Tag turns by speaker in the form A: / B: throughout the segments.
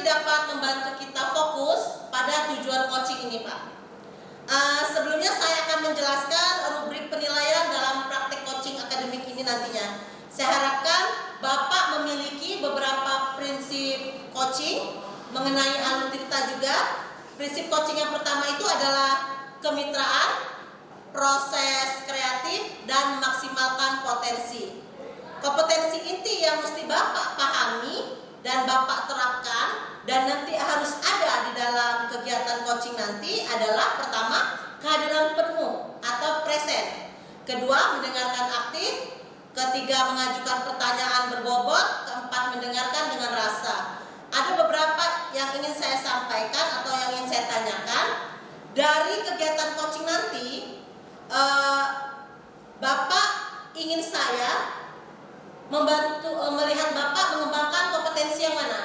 A: dapat membantu kita fokus pada tujuan coaching ini, Pak. Sebelumnya saya akan menjelaskan rubrik penilaian dalam praktek coaching akademik ini nantinya. Saya harapkan Bapak memiliki beberapa prinsip coaching mengenai alur cerita juga. Prinsip coaching yang pertama itu adalah kemitraan, proses kreatif, dan maksimalkan potensi. Kompetensi inti yang mesti Bapak pahami dan Bapak terapkan dan nanti harus ada di dalam kegiatan coaching nanti adalah pertama, kehadiran penuh atau present. Kedua, mendengarkan aktif. Ketiga, mengajukan pertanyaan berbobot. Keempat, mendengarkan dengan rasa. Ada beberapa yang ingin saya sampaikan atau yang ingin saya tanyakan. Dari kegiatan coaching nanti, Bapak ingin saya membantu melihat Bapak mengembangkan kompetensi yang mana?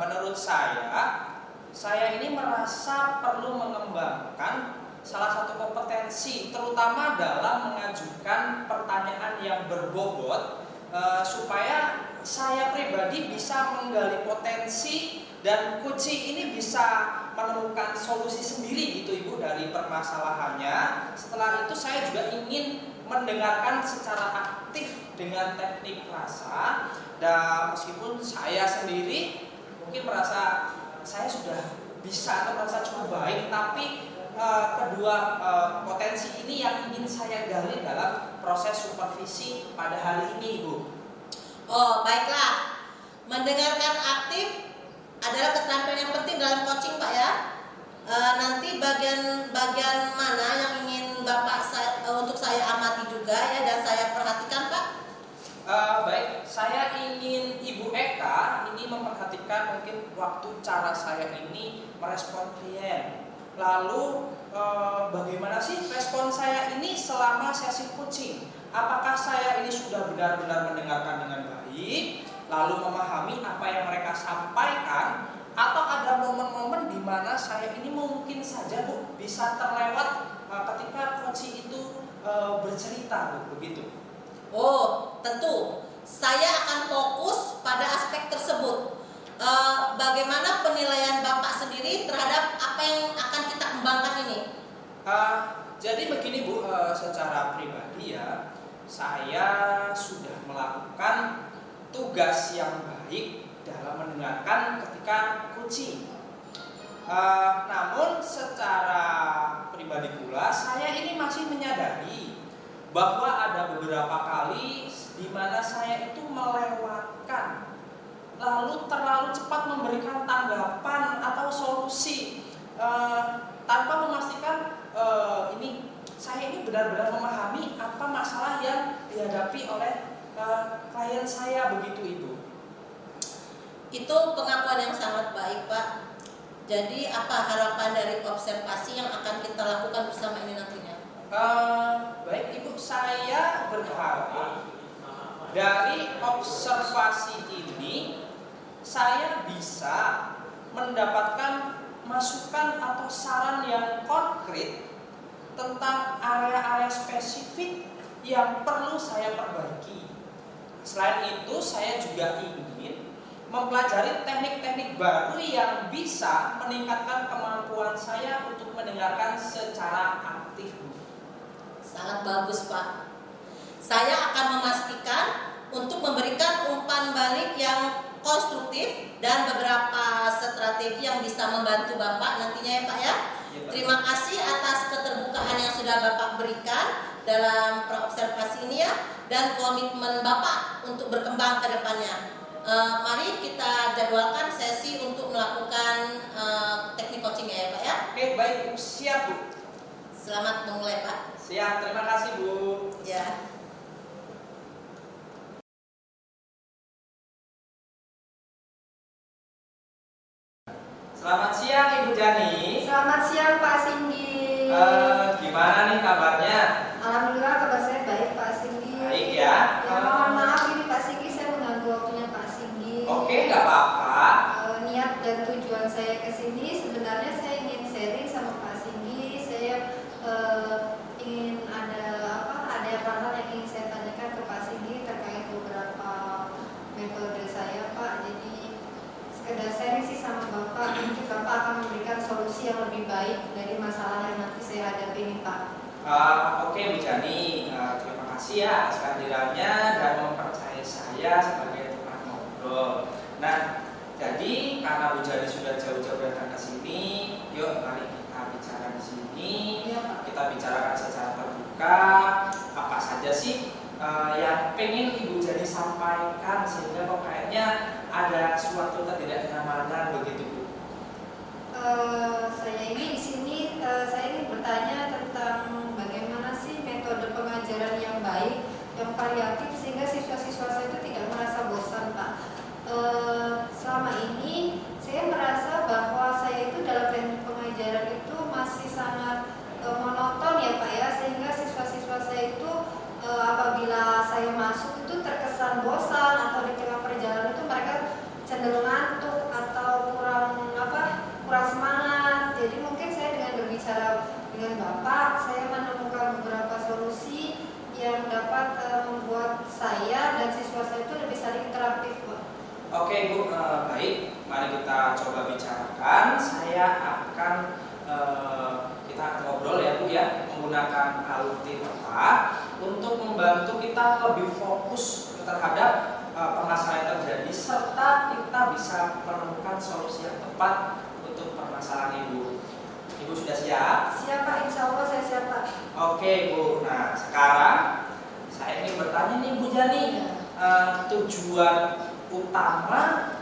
B: Menurut saya ini merasa perlu mengembangkan salah satu kompetensi, terutama dalam mengajukan pertanyaan yang berbobot, supaya saya pribadi bisa menggali potensi dan coaching ini bisa menemukan solusi sendiri gitu Ibu dari permasalahannya. Setelah itu saya juga ingin mendengarkan secara aktif dengan teknik rasa, dan meskipun saya sendiri mungkin merasa saya sudah bisa atau merasa cukup baik, tapi kedua potensi ini yang ingin saya gali dalam proses supervisi pada hari ini Ibu.
A: Oh, baiklah. Mendengarkan aktif adalah keterampilan yang penting dalam coaching, Pak ya. Nanti bagian mana yang ingin Bapak untuk saya amati juga ya dan saya perhatikan, Pak?
B: Baik, saya ingin Ibu Eka ini memperhatikan mungkin waktu cara saya ini merespon klien. Lalu bagaimana sih respon saya ini selama sesi coaching? Apakah saya ini sudah benar-benar mendengarkan dengan baik, lalu memahami apa yang mereka sampaikan, atau ada momen-momen di mana saya ini mungkin saja Bu bisa terlewat ketika coaching itu bercerita Bu, begitu?
A: Oh, tentu. Saya akan fokus pada aspek tersebut. Bagaimana penilaian Bapak sendiri terhadap apa yang akan kita kembangkan ini?
B: Jadi begini Bu, secara pribadi ya, saya sudah melakukan tugas yang baik dalam mendengarkan ketika coaching. Namun secara pribadi pula saya ini masih menyadari bahwa ada beberapa kali di mana saya itu melewatkan, lalu terlalu cepat memberikan tanggapan atau solusi tanpa memastikan ini saya ini benar-benar memahami apa masalah yang dihadapi oleh klien saya, begitu Ibu.
A: Itu pengakuan yang sangat baik, Pak. Jadi apa harapan dari observasi yang akan kita lakukan bersama ini nantinya?
B: Baik Ibu, saya berharap dari observasi ini saya bisa mendapatkan masukan atau saran yang konkret tentang area-area spesifik yang perlu saya perbaiki. Selain itu, saya juga ingin mempelajari teknik-teknik baru yang bisa meningkatkan kemampuan saya untuk mendengarkan secara aktif.
A: Sangat bagus, Pak. Saya akan memastikan untuk memberikan umpan balik yang konstruktif dan beberapa strategi yang bisa membantu Bapak nantinya ya Pak ya. Terima kasih atas keterbukaan yang sudah Bapak berikan dalam observasi ini ya, dan komitmen Bapak untuk berkembang ke depannya. Mari kita jadwalkan sesi untuk melakukan teknik coaching ya Pak ya.
B: Oke, baik Bu, siap Bu.
A: Selamat memulai Pak.
B: Siap, terima kasih Bu.
A: Ya.
B: Selamat siang Ibu Jani.
C: Selamat siang Pak Singgi.
B: Gimana nih kabarnya?
C: Alhamdulillah kabar saya baik Pak Singgi.
B: Baik ya.
C: Ya mohon maaf ini Pak Singgi saya mengganggu waktunya Pak Singgi.
B: Oke, nggak apa-apa.
C: Niat dan tujuan saya ke sini sebenarnya saya ingin sharing sama Pak Singgi. Saya ingin ada hal yang ingin saya tanyakan ke Pak Singgi terkait beberapa metode saya Pak. Jadi sekedar saya yang lebih baik dari masalah yang nanti saya hadapi ini Pak.
B: Oke Bu Jani, terima kasih ya atas kehadirannya dan mempercayai saya sebagai teman ngobrol. Nah, jadi karena Bu Jani sudah jauh-jauh datang ke sini, yuk mari kita bicara di sini.
C: Iya Pak.
B: Kita bicarakan secara terbuka. Apa saja sih yang pengen Ibu Jani sampaikan sehingga kok kayaknya ada suatu ketidaknyamanan begitu Bu?
C: Saya ini di sini saya ingin bertanya tentang bagaimana sih metode pengajaran yang baik, yang variatif sehingga siswa-siswa saya itu tidak merasa bosan Pak. Selama ini saya merasa bahwa saya itu dalam teknik pengajaran itu masih sangat monoton ya Pak ya, sehingga siswa-siswa saya itu apabila saya masuk itu terkesan bosan atau di tengah perjalanan itu mereka cenderung ngantuk atau kurang semangat. Jadi mungkin saya dengan berbicara dengan Bapak, saya menemukan beberapa solusi yang dapat membuat saya dan siswa saya itu lebih saling interaktif Pak.
B: Oke Bu, baik, mari kita coba bicarakan. Saya akan kita akan ngobrol ya Bu ya, menggunakan aluti peta untuk membantu kita lebih fokus terhadap permasalahan yang terjadi serta kita bisa menemukan solusi yang tepat untuk permasalahan Ibu. Ibu sudah siap?
C: Siap Pak, insya Allah saya siap Pak.
B: Oke Bu, nah sekarang saya ingin bertanya nih Bu Jani, tujuan utama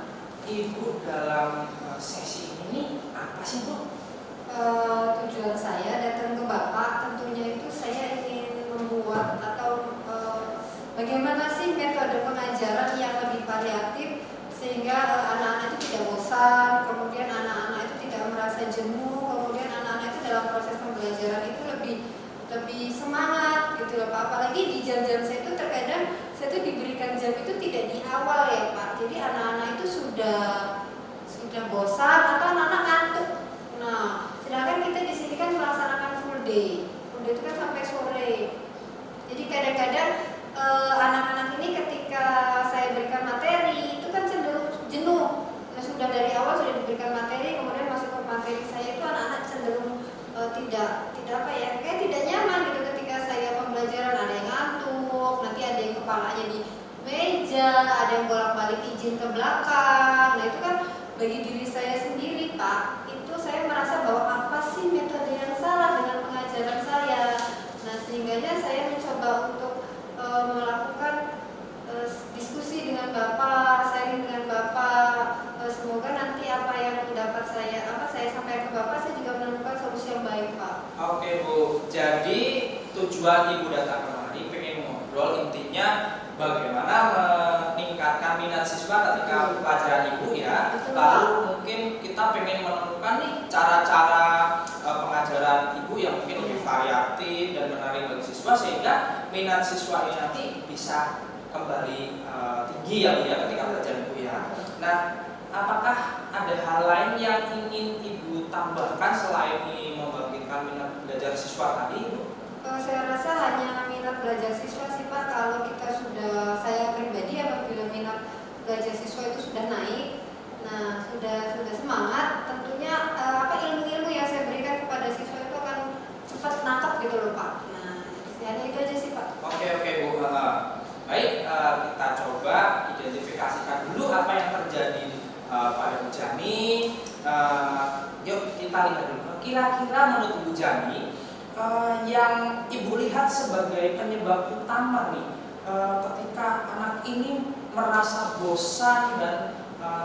B: Ibu dalam sesi ini apa sih Bu?
C: Tujuan saya datang ke Bapak tentunya itu saya ingin membuat atau bagaimana sih metode pengajaran yang lebih variatif sehingga anak-anak itu tidak bosan, kemudian anak-anak itu tidak merasa jenuh, kemudian anak-anak itu dalam proses pembelajaran itu lebih semangat gitu loh Pak. Apalagi di jam-jam saya itu terkadang saya itu diberikan jam itu tidak di awal ya Pak. Jadi anak-anak itu sudah bosan atau anak-anak ngantuk. Nah, sedangkan kita di sini kan melaksanakan full day. Full day itu kan sampai sore. Jadi kadang-kadang anak-anak ini ketika saya berikan materi itu kan cenderung jenuh. Nah, sudah dari awal sudah diberikan materi, kemudian masuk ke materi saya itu anak-anak cenderung tidak kayak tidak nyaman gitu ketika saya pembelajaran. Ada yang ngantuk, nanti ada yang kepalanya di meja, ada yang bolak-balik izin ke belakang. Nah itu kan bagi diri saya sendiri Pak, itu saya merasa bahwa apa sih metode yang salah dengan pengajaran saya. Nah sehingganya saya mencoba untuk melakukan diskusi dengan Bapak, sharing dengan Bapak. Semoga nanti apa yang dapat saya sampaikan ke Bapak, saya juga menemukan solusi yang baik Pak.
B: Oke Bu, jadi tujuan Ibu datang kemari pengen ngobrol intinya bagaimana meningkatkan minat siswa ketika pelajaran Ibu ya.
C: Betul,
B: lalu
C: Pak.
B: mungkin kita pengen menemukan nih cara-cara pengajaran Ibu yang mungkin lebih variatif dan menarik bagi siswa sehingga minat siswa ini nanti bisa kembali tinggi ya Bu ya ketika pelajaran Ibu ya. Nah, apakah ada hal lain yang ingin Ibu tambahkan selain membangkitkan minat belajar siswa tadi Ibu?
C: Saya rasa hanya minat belajar siswa sih Pak. Kalau kita saya pribadi apabila minat belajar siswa itu sudah naik, nah sudah semangat, tentunya ilmu-ilmu yang saya berikan kepada siswa itu akan cepat nangkep gitu loh Pak. Nah, hanya itu aja sih Pak.
B: Oke Bu. Baik, kita coba identifikasikan dulu apa yang terjadi pada Bu Jani. Yuk kita lihat dulu. Kira-kira menurut Bu Jani yang Ibu lihat sebagai penyebab utama nih ketika anak ini merasa bosan dan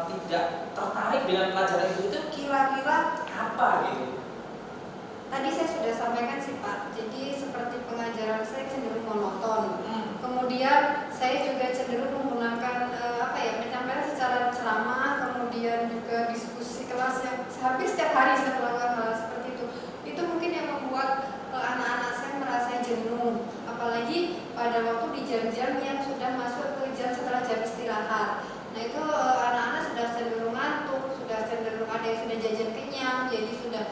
B: tidak tertarik dengan pelajaran Ibu itu kira-kira apa gitu?
C: Tadi saya sudah sampaikan sih Pak. Jadi seperti pengajaran saya cenderung monoton. Kemudian saya juga cenderung menggunakan penyampaian secara ceramah, kemudian juga diskusi kelas yang hampir setiap hari saya melakukan hal seperti itu. Itu mungkin yang membuat anak-anak saya merasa jenuh, apalagi pada waktu di jam-jam yang sudah masuk ke jam setelah jam istirahat. Nah itu anak-anak sudah cenderung ngantuk, sudah cenderung ada yang sudah jajan kenyang, jadi sudah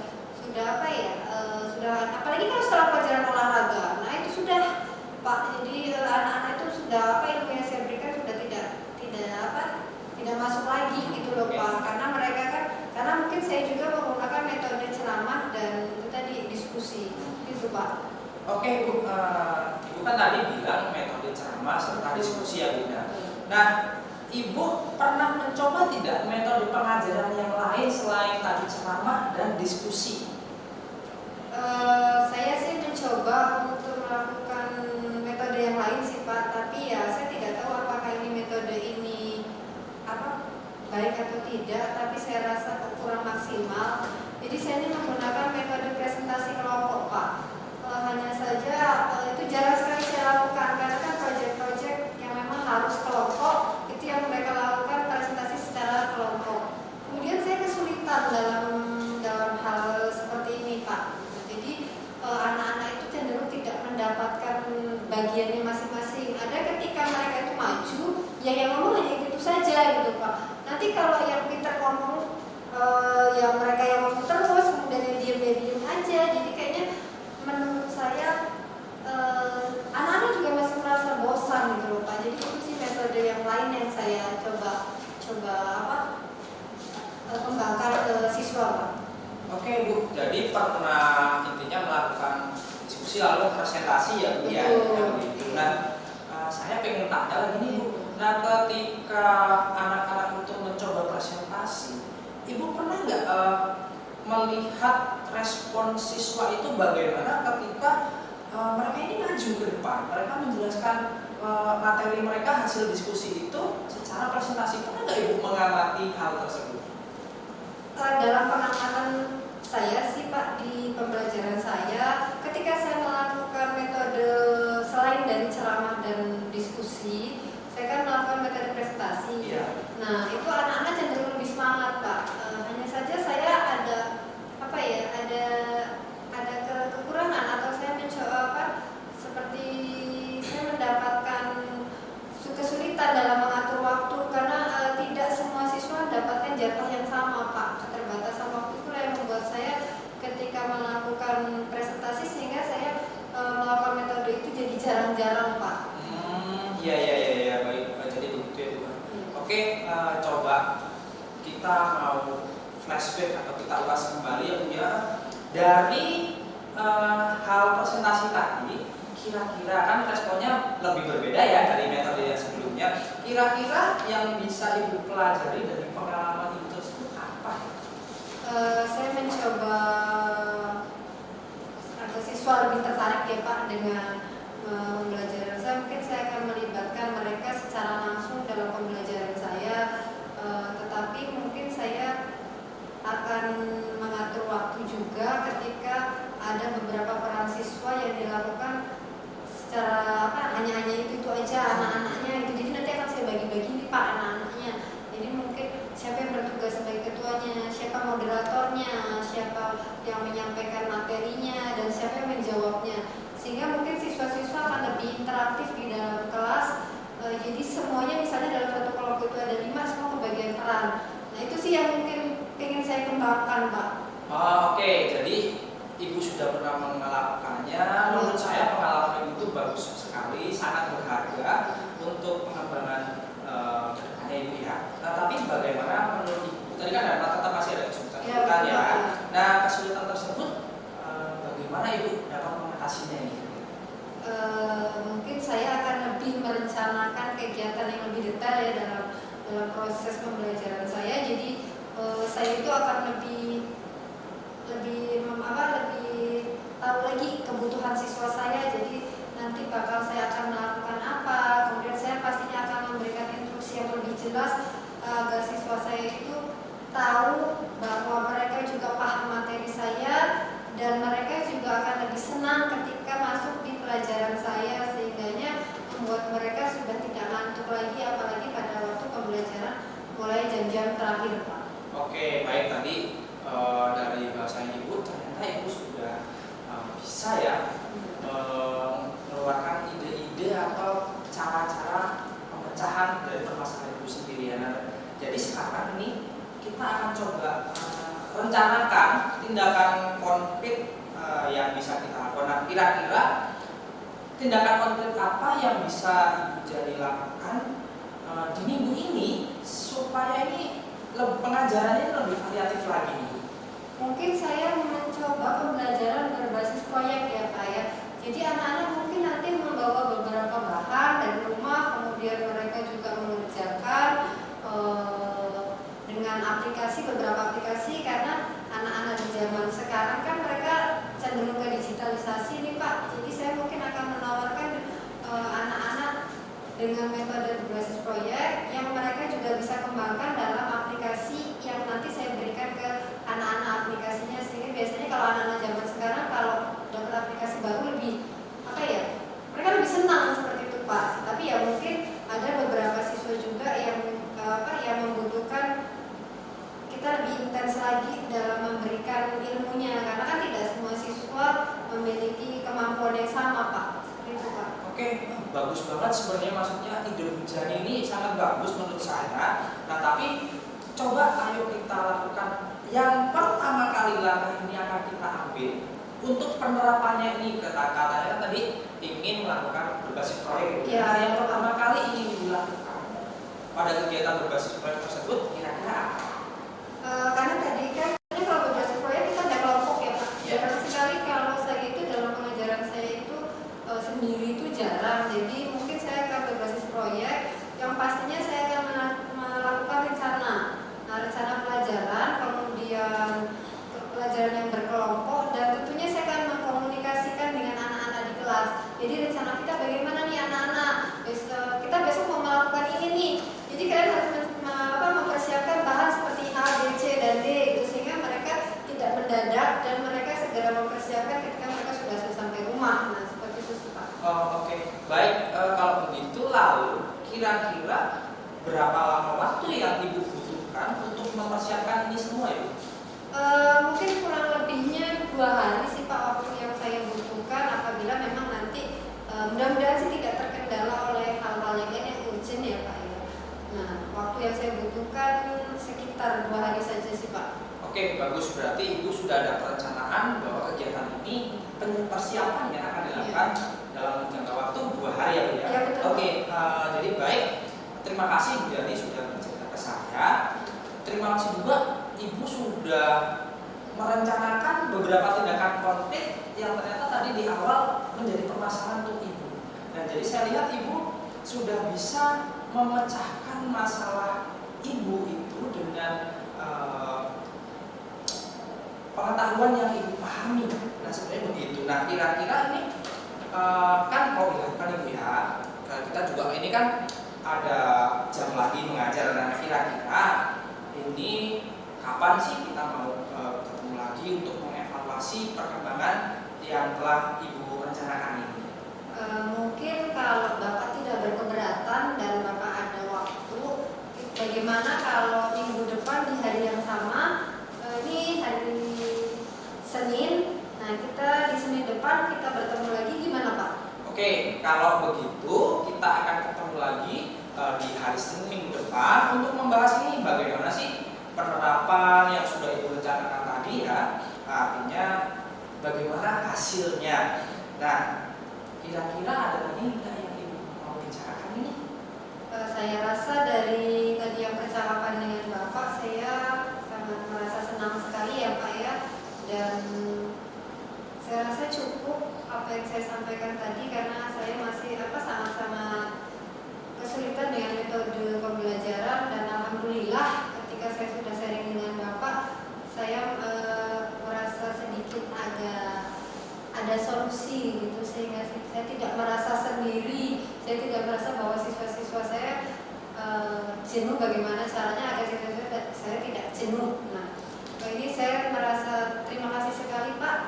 C: apalagi kalau setelah pelajaran olahraga. Nah itu sudah Pak, jadi anak-anak itu sudah ilmu yang saya berikan sudah tidak masuk lagi gitu loh Pak, karena mereka kan mungkin saya juga menggunakan metode ceramah Pak.
B: Oke Bu, Ibu kan tadi bilang metode ceramah serta diskusi ya Bu. Nah, Ibu pernah mencoba tidak metode pengajaran yang lain selain tadi ceramah dan diskusi?
C: Saya sih mencoba untuk melakukan metode yang lain sih Pak, tapi ya saya tidak tahu apakah ini metode ini baik atau tidak, tapi saya rasa kurang maksimal. Jadi saya ini menggunakan metode presentasi kelompok Pak. Hanya saja itu jarang sekali saya lakukan karena kan proyek-proyek yang memang harus kelompok itu yang mereka lakukan presentasi secara kelompok. Kemudian saya kesulitan dalam hal seperti ini Pak. Jadi anak-anak itu cenderung tidak mendapatkan bagiannya masing-masing. Ada ketika mereka itu maju, yang ngomong hanya itu saja gitu Pak. Nanti kalau yang pintar ngomong, ya mereka yang ngomong terus, kemudian yang diem aja. Jadi kayaknya menurut saya anak-anak juga masih merasa bosan gitu loh Pak. Jadi itu sih metode yang lain yang saya coba kembangkan ke siswa Pak.
B: Oke Bu, jadi pernah intinya melakukan diskusi lalu presentasi ya Bu ya.
C: Betul.
B: Nah, saya pengen tanya lagi nih Bu. Nah, ketika anak-anak itu mencoba presentasi, Ibu pernah nggak melihat respon siswa itu bagaimana ketika mereka ini maju ke depan, mereka menjelaskan materi mereka hasil diskusi itu secara presentasi? Pernah nggak Ibu mengamati hal tersebut?
C: Dalam pengamatan saya sih Pak, di pembelajaran saya, ketika saya melakukan metode selain dari ceramah dan diskusi, saya kan melakukan metode presentasi.
B: Iya.
C: Nah itu anak-anak cenderung lebih semangat Pak. Hanya saja saya ada kekurangan atau saya mencoba seperti saya mendapatkan kesulitan dalam mengatur waktu karena tidak semua siswa mendapatkan jatah yang sama Pak. Keterbatasan waktu itu yang membuat saya ketika melakukan presentasi sehingga saya melakukan metode itu jadi jarang-jarang Pak.
B: Iya, baik. Jadi begitu ya Bu. Oke, coba kita mau flashback atau kita ulas kembali ya Bu ya. Dari hal presentasi tadi, kira-kira kan responnya lebih berbeda ya dari metode yang sebelumnya. Kira-kira yang bisa Ibu pelajari dari pengalaman Ibu tersebut apa?
C: Saya mencoba agar siswa lebih tertarik ya Pak dengan pembelajaran saya. Mungkin saya akan melibatkan mereka secara langsung dalam pembelajaran saya, tetapi mungkin saya akan mengatur waktu juga ketika ada beberapa peran siswa yang dilakukan secara hanya itu aja anak-anaknya itu. Jadi nanti akan saya bagi-bagi nih Pak anak-anaknya. Jadi mungkin siapa yang bertugas sebagai ketuanya, siapa moderatornya, siapa yang menyampaikan materinya, dan siapa yang menjawabnya. Sehingga mungkin siswa-siswa akan lebih interaktif di dalam kelas. Jadi semuanya misalnya dalam satu kelompok itu ada 5, semua kebagian peran. Nah itu sih yang mungkin ingin saya kembangkan Pak.
B: Oke, jadi Ibu sudah pernah melakukannya. Menurut saya pengalaman Ibu itu bagus sekali, sangat berharga untuk pengembangan kedepannya Ibu ya. Nah, tapi bagaimana menurut Ibu? Tadi kan tetap masih ada kesulitan ya. Nah, kesulitan tersebut bagaimana Ibu dapat mengatasinya ini?
C: Mungkin saya akan lebih merencanakan kegiatan yang lebih detail ya dalam proses pembelajaran saya. Jadi saya itu akan lebih tahu lagi kebutuhan siswa saya. Jadi nanti bakal saya akan melakukan apa. Kemudian saya pastinya akan memberikan instruksi yang lebih jelas agar siswa saya itu tahu bahwa mereka juga paham materi saya dan mereka juga akan lebih senang ketika masuk di pelajaran saya, sehingganya membuat mereka sudah tidak ngantuk lagi, apalagi pada waktu pembelajaran mulai jam-jam terakhir Pak.
B: Oke, baik. Tadi dari bahasa Ibu ternyata Ibu sudah bisa ya mengeluarkan ide-ide atau cara-cara pemecahan dari permasalahan Ibu sendiri ya. Jadi sekarang ini kita akan coba rencanakan tindakan konkret yang bisa kita lakukan. Nah, kira-kira tindakan konkret apa yang bisa Ibu jadi lakukan di minggu ini supaya ini pengajarannya lebih variatif lagi nih?
C: mungkin saya mencoba pembelajaran berbasis proyek ya Pak ya. Jadi anak-anak mungkin nanti membawa beberapa bahan dari rumah, kemudian mereka juga mengerjakan dengan beberapa aplikasi, karena anak-anak di zaman sekarang kan mereka cenderung ke digitalisasi nih Pak. Jadi saya mungkin akan menawarkan anak-anak dengan metode berbasis proyek yang mereka juga bisa kembangkan dalam aplikasi yang nanti saya berikan ke anak-anak aplikasinya, sehingga biasanya kalau anak-anak zaman sekarang kalau dapat aplikasi baru lebih mereka lebih senang seperti itu Pak. Tapi ya mungkin ada beberapa siswa juga yang membutuhkan kita lebih intens lagi dalam memberikan ilmunya, karena kan tidak semua siswa memiliki kemampuan yang sama Pak. Seperti itu Pak.
B: Oke, bagus banget sebenarnya, maksudnya ide Bu Jani ini sangat bagus menurut saya. Nah tapi coba ayo kita lakukan yang pertama kali langkah ini akan kita ambil untuk penerapannya ini. Katanya kan tadi ingin melakukan berbasis proyek.
C: Ya.
B: Nah yang pertama kali ingin dilakukan pada kegiatan berbasis proyek tersebut kira-kira apa?
C: Karena tadi kan kalau berbasis proyek kita ada kelompok ya Pak.
B: Ya.
C: Jarang sekali kalau saya itu dalam pengajaran saya itu sendiri itu jarang. Jadi mungkin saya akan berbasis proyek yang pastinya saya akan melakukan rencana. Nah, rencana pelajaran, kemudian pelajaran yang berkelompok, dan tentunya saya akan mengkomunikasikan dengan anak-anak di kelas. Jadi rencana kita bagaimana nih anak-anak? Kita besok mau melakukan ini nih. Jadi kalian harus mempersiapkan bahan seperti A, B, C, dan D gitu, sehingga mereka tidak mendadak dan mereka segera mempersiapkan ketika mereka sudah sampai rumah. Nah, seperti itu sih Pak.
B: Oh, oke. Baik, kalau begitu lalu kira-kira berapa lama waktu yang Ibu butuhkan untuk mempersiapkan ini semua Ibu?
C: Mungkin kurang lebihnya 2 hari sih Pak waktu yang saya butuhkan, apabila memang nanti mudah-mudahan sih tidak terkendala oleh hal-hal yang lain yang urgent ya Pak ya. Nah, waktu yang saya butuhkan sekitar 2 hari saja sih Pak.
B: Oke, bagus. Berarti Ibu sudah ada perencanaan bahwa kegiatan ini persiapannya akan dilakukan dalam jangka waktu 2 hari ya Bu ya?
C: Ya, betul.
B: Oke, jadi baik. Terima kasih Bu Yani sudah bercerita ke saya. Terima kasih juga Ibu sudah merencanakan beberapa tindakan konkret yang ternyata tadi di awal menjadi permasalahan untuk Ibu. Dan jadi saya lihat Ibu sudah bisa memecahkan masalah Ibu itu dengan pengetahuan yang Ibu pahami. Nah sebenarnya begitu. Nah kira-kira ini kan Ibu ya, kita juga ini kan ada jam lagi mengajar. Nah kira-kira ini kapan sih kita mau ketemu lagi untuk mengevaluasi perkembangan yang telah Ibu rencanakan ini?
C: Mungkin kalau Bapak tidak berkeberatan dan Bapak ada waktu, bagaimana kalau minggu depan di hari yang sama, ini hari Senin, nah kita di Senin depan kita bertemu lagi, gimana Pak?
B: Oke, kalau begitu kita akan ketemu lagi di hari Senin minggu depan untuk membahas ini bagaimana sih penerapan yang sudah Ibu rencanakan tadi ya, artinya bagaimana hasilnya. Nah, kira-kira ada lagi nggak yang Ibu mau bicarakan ini?
C: Saya rasa dari tadi yang percakapan dengan Bapak, saya sangat merasa senang sekali ya Pak ya, dan saya rasa cukup apa yang saya sampaikan tadi, karena saya masih sangat-sangat kesulitan dengan metode pembelajaran, dan alhamdulillah ketika saya sudah sharing dengan Bapak, saya merasa sedikit ada solusi gitu, sehingga saya tidak merasa sendiri, saya tidak merasa bahwa siswa-siswa saya jenuh. Bagaimana caranya agar siswa-siswa saya tidak jenuh. Nah, ini saya merasa terima kasih sekali Pak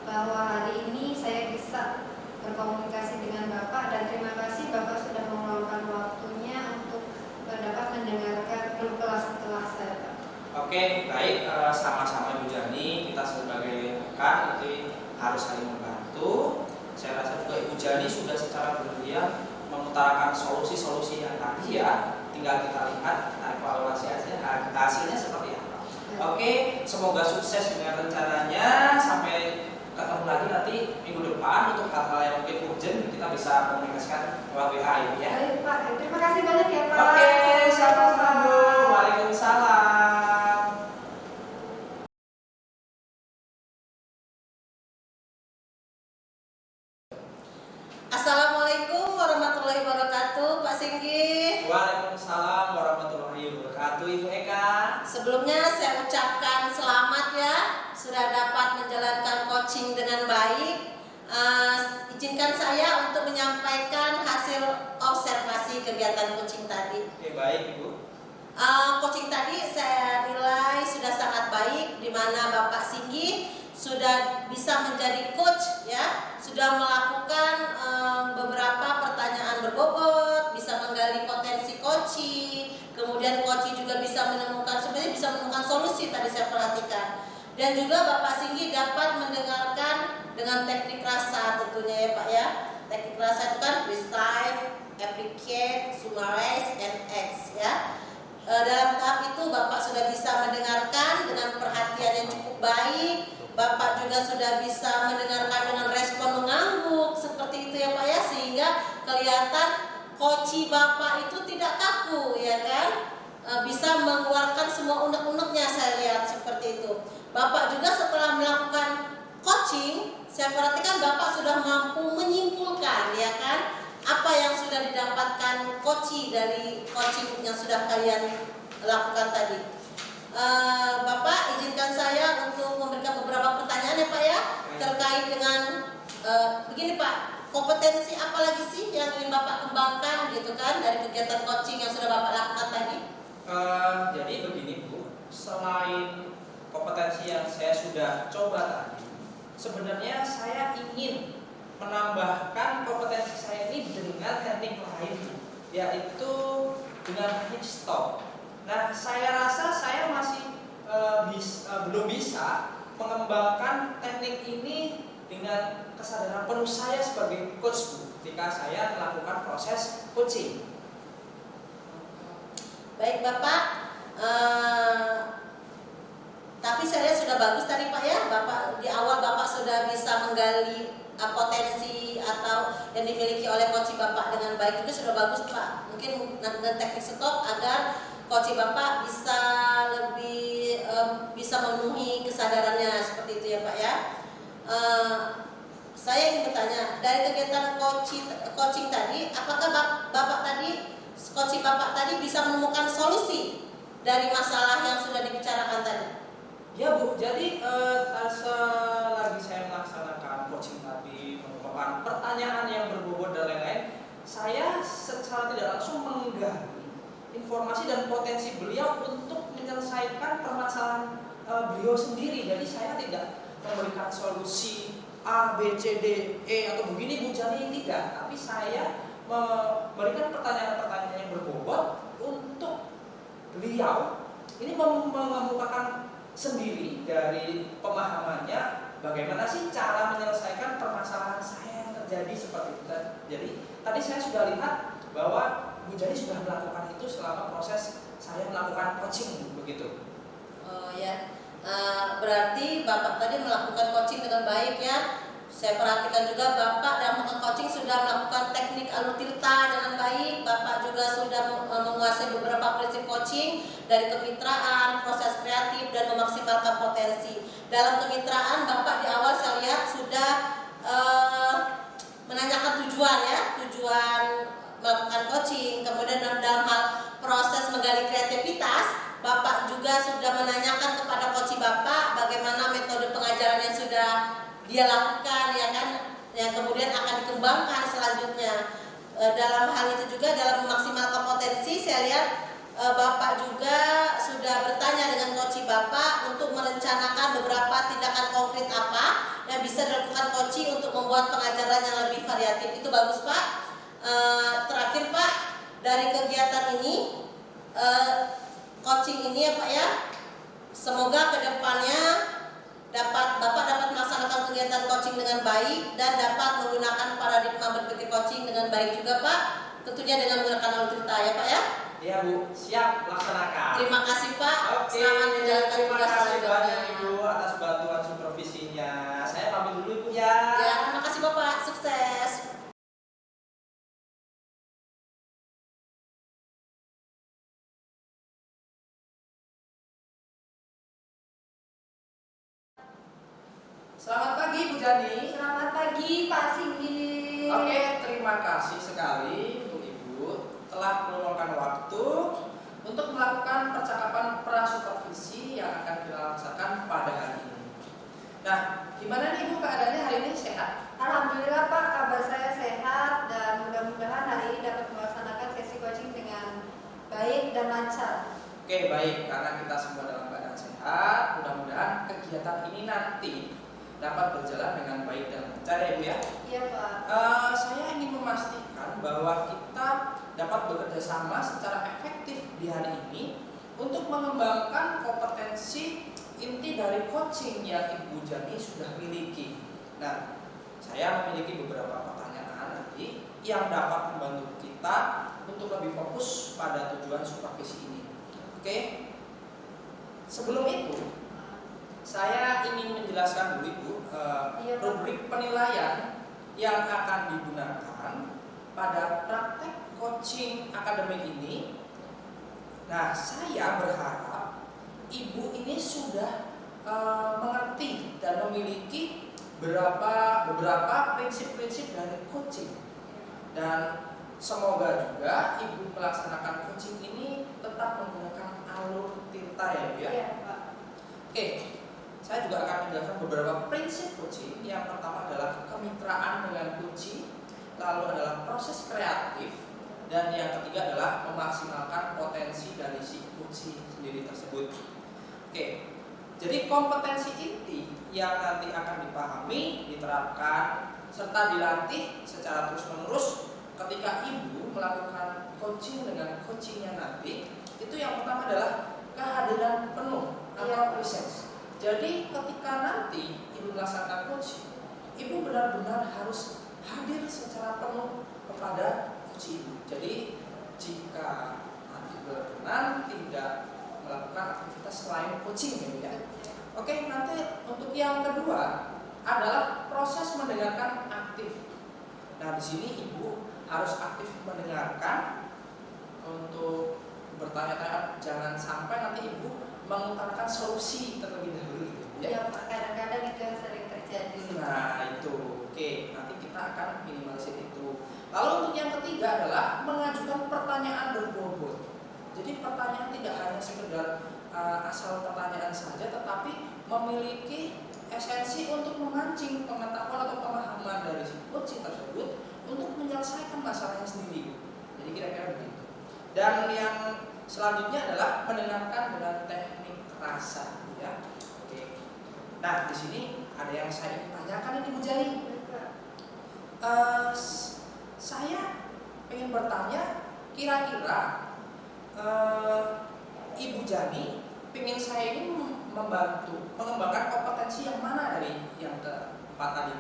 C: bahwa hari ini saya bisa berkomunikasi dengan Bapak, dan terima kasih Bapak sudah meluangkan waktunya untuk dapat mendengarkan keluh kesah saya Pak.
B: Oke, baik, sama-sama Ibu Jani, kita sebagai rekan itu harus saling membantu. Saya rasa juga Ibu Jani sudah secara berlebihan mengutarakan solusi-solusi yang tadi ya. Tinggal kita lihat, kita evaluasi hasilnya seperti apa. Oke, semoga sukses dengan rencananya. Sampai ketemu lagi nanti minggu depan untuk hal-hal yang mungkin urgent kita bisa komunikasikan lewat WA ya.
C: Baik Pak, terima kasih banyak ya Pak.
B: Oke, sama-sama Bu. Waalaikumsalam.
A: coaching dengan baik. Izinkan saya untuk menyampaikan hasil observasi kegiatan coaching tadi.
B: Oke, baik Ibu.
A: Coaching tadi saya nilai sudah sangat baik, di mana Bapak Singgi sudah bisa menjadi coach, ya, sudah melakukan beberapa pertanyaan berbobot, bisa menggali potensi coaching, kemudian coaching juga bisa menemukan, sebenarnya bisa menemukan solusi tadi saya perhatikan, dan juga Bapak Singgi dapat mendengarkan dengan teknik rasa tentunya ya Pak ya. Teknik rasa itu kan receive, applicate, summarize, and act ya. Dalam tahap itu Bapak sudah bisa mendengarkan dengan perhatian yang cukup baik. Bapak juga sudah bisa mendengarkan dengan respon mengangguk seperti itu ya Pak ya, sehingga kelihatan coaching Bapak itu tidak kaku ya kan, bisa mengeluarkan semua unek-uneknya, saya lihat seperti itu. Bapak juga setelah melakukan coaching, saya perhatikan Bapak sudah mampu menyimpulkan ya kan, apa yang sudah didapatkan coaching dari coaching yang sudah kalian lakukan tadi. Bapak izinkan saya untuk memberikan beberapa pertanyaan ya Pak ya, terkait dengan begini Pak, kompetensi apa lagi sih yang ingin Bapak kembangkan gitu kan dari kegiatan coaching yang sudah Bapak lakukan tadi?
B: Jadi begini Bu, selain kompetensi yang saya sudah coba tadi, sebenarnya saya ingin menambahkan kompetensi saya ini dengan teknik lain, yaitu dengan teknik stop. Nah, saya rasa saya masih belum bisa mengembangkan teknik ini dengan kesadaran penuh saya sebagai coach Bu, ketika saya melakukan proses coaching.
A: Baik Bapak, tapi saya lihat sudah bagus tadi Pak ya, Bapak di awal Bapak sudah bisa menggali potensi atau yang dimiliki oleh coach Bapak dengan baik, juga sudah bagus Pak. Mungkin dengan teknik stop agar coach Bapak bisa lebih bisa memenuhi kesadarannya seperti itu ya Pak ya. Saya ingin bertanya, dari kegiatan coaching tadi, apakah Bapak tadi, coaching Bapak tadi bisa menemukan solusi dari masalah yang sudah dibicarakan tadi?
B: Ya Bu, jadi selagi saya melaksanakan coaching tadi, merupakan pertanyaan yang berbobot dan lain-lain, saya secara tidak langsung menggali informasi dan potensi beliau untuk menyelesaikan permasalahan beliau sendiri. Jadi saya tidak memberikan solusi A, B, C, D, E atau begini Bu Jani, tidak. Tapi saya memberikan pertanyaan-pertanyaan yang berbobot untuk beliau ini mengemukakan sendiri dari pemahamannya bagaimana sih cara menyelesaikan permasalahan saya yang terjadi seperti itu. Jadi tadi saya sudah lihat bahwa Bu Jani sudah melakukan itu selama proses saya melakukan coaching begitu.
A: Oh ya, berarti Bapak tadi melakukan coaching dengan baik ya. Saya perhatikan juga Bapak dalam melakukan coaching sudah melakukan teknik alur tirta dengan baik. Bapak juga sudah menguasai beberapa prinsip coaching dari kemitraan, proses kreatif, dan memaksimalkan potensi. Dalam kemitraan Bapak di awal saya lihat sudah menanyakan tujuan ya, tujuan melakukan coaching. Kemudian dalam hal proses menggali kreativitas, Bapak juga sudah menanyakan kepada coach Bapak bagaimana metode pengajaran yang sudah dia lakukan ya kan, yang kemudian akan dikembangkan selanjutnya. Dalam hal itu juga dalam memaksimalkan potensi, saya lihat Bapak juga sudah bertanya dengan coach Bapak untuk merencanakan beberapa tindakan konkret apa yang bisa dilakukan coach untuk membuat pengajaran yang lebih variatif. Itu bagus Pak. Terakhir Pak, dari kegiatan ini coaching ini ya Pak ya, semoga kedepannya Bapak dapat melaksanakan kegiatan coaching dengan baik dan dapat menggunakan paradigma berpikir coaching dengan baik juga Pak, tentunya dengan menggunakan alur cerita ya Pak ya.
B: Iya Bu, siap laksanakan.
A: Terima kasih Pak.
B: Oke,
A: Selamat menjalankan
B: terima
A: tugas
B: kasih
A: selanjutnya.
B: banyak Ibu atas bantuan supervisinya. Saya pamit dulu Ibu ya.
A: Ya, terima kasih Bapak, sukses.
B: Selamat pagi Bu Jani.
C: Selamat pagi Pak Singgi.
B: Oke, terima kasih sekali untuk Ibu telah meluangkan waktu untuk melakukan percakapan prasupervisi yang akan kita laksanakan pada hari ini. Nah, Gimana nih Ibu keadaannya hari ini, sehat?
C: Alhamdulillah Pak, kabar saya sehat dan mudah-mudahan hari ini dapat melaksanakan sesi coaching dengan baik dan lancar.
B: Oke, baik, karena kita semua dalam keadaan sehat, mudah-mudahan kegiatan ini nanti dapat berjalan dengan baik dan lancar ya Bu ya.
C: Iya Pak.
B: Saya ingin memastikan bahwa kita dapat bekerja sama secara efektif di hari ini untuk mengembangkan kompetensi inti dari coaching yang Ibu Jani sudah miliki. Nah, saya memiliki beberapa pertanyaan nanti yang dapat membantu kita untuk lebih fokus pada tujuan supervisi ini. Oke? Sebelum itu, saya ingin menjelaskan dulu Ibu
C: Iya, Pak.
B: rubrik penilaian yang akan digunakan pada praktek coaching akademik ini. Nah, saya berharap Ibu ini sudah mengerti dan memiliki beberapa prinsip-prinsip dari coaching, dan semoga juga Ibu melaksanakan coaching ini tetap menggunakan alur tirta ya Bu ya.
C: Iya Pak.
B: Oke, saya juga akan menjelaskan beberapa prinsip coaching. Yang pertama adalah kemitraan dengan kunci, lalu adalah proses kreatif, dan yang ketiga adalah memaksimalkan potensi dari si kunci sendiri tersebut. Oke, jadi kompetensi inti yang nanti akan dipahami, diterapkan, serta dilatih secara terus-menerus ketika Ibu melakukan coaching dengan coachingnya nanti, itu yang pertama adalah kehadiran penuh atau presence. Jadi ketika nanti Ibu melaksanakan coaching, Ibu benar-benar harus hadir secara penuh kepada coach Ibu. Jadi jika nanti berkenan tidak melakukan aktivitas selain coaching ya Bu ya. Oke, nanti untuk yang kedua adalah proses mendengarkan aktif. Nah, di sini Ibu harus aktif mendengarkan untuk bertanya-tanya, jangan sampai nanti Ibu mengutarakan solusi terlebih dahulu gitu ya.
C: Iya Pak, kadang-kadang itu yang sering terjadi.
B: Nah, itu. Oke, nanti kita akan minimalisir itu. Lalu untuk yang ketiga adalah mengajukan pertanyaan berbobot. Jadi pertanyaan tidak hanya sekedar asal pertanyaan saja, tetapi memiliki esensi untuk memancing pengetahuan atau pemahaman dari si coaching tersebut untuk menyelesaikan masalahnya sendiri. Jadi kira-kira begitu. Dan yang selanjutnya adalah mendengarkan dengan teknik rasa, ya. Oke. Nah, di sini ada yang saya ingin tanyakan ini Bu Jani. Saya ingin bertanya, kira-kira Ibu Jani ingin saya ini membantu mengembangkan kompetensi yang mana dari yang keempat tadi?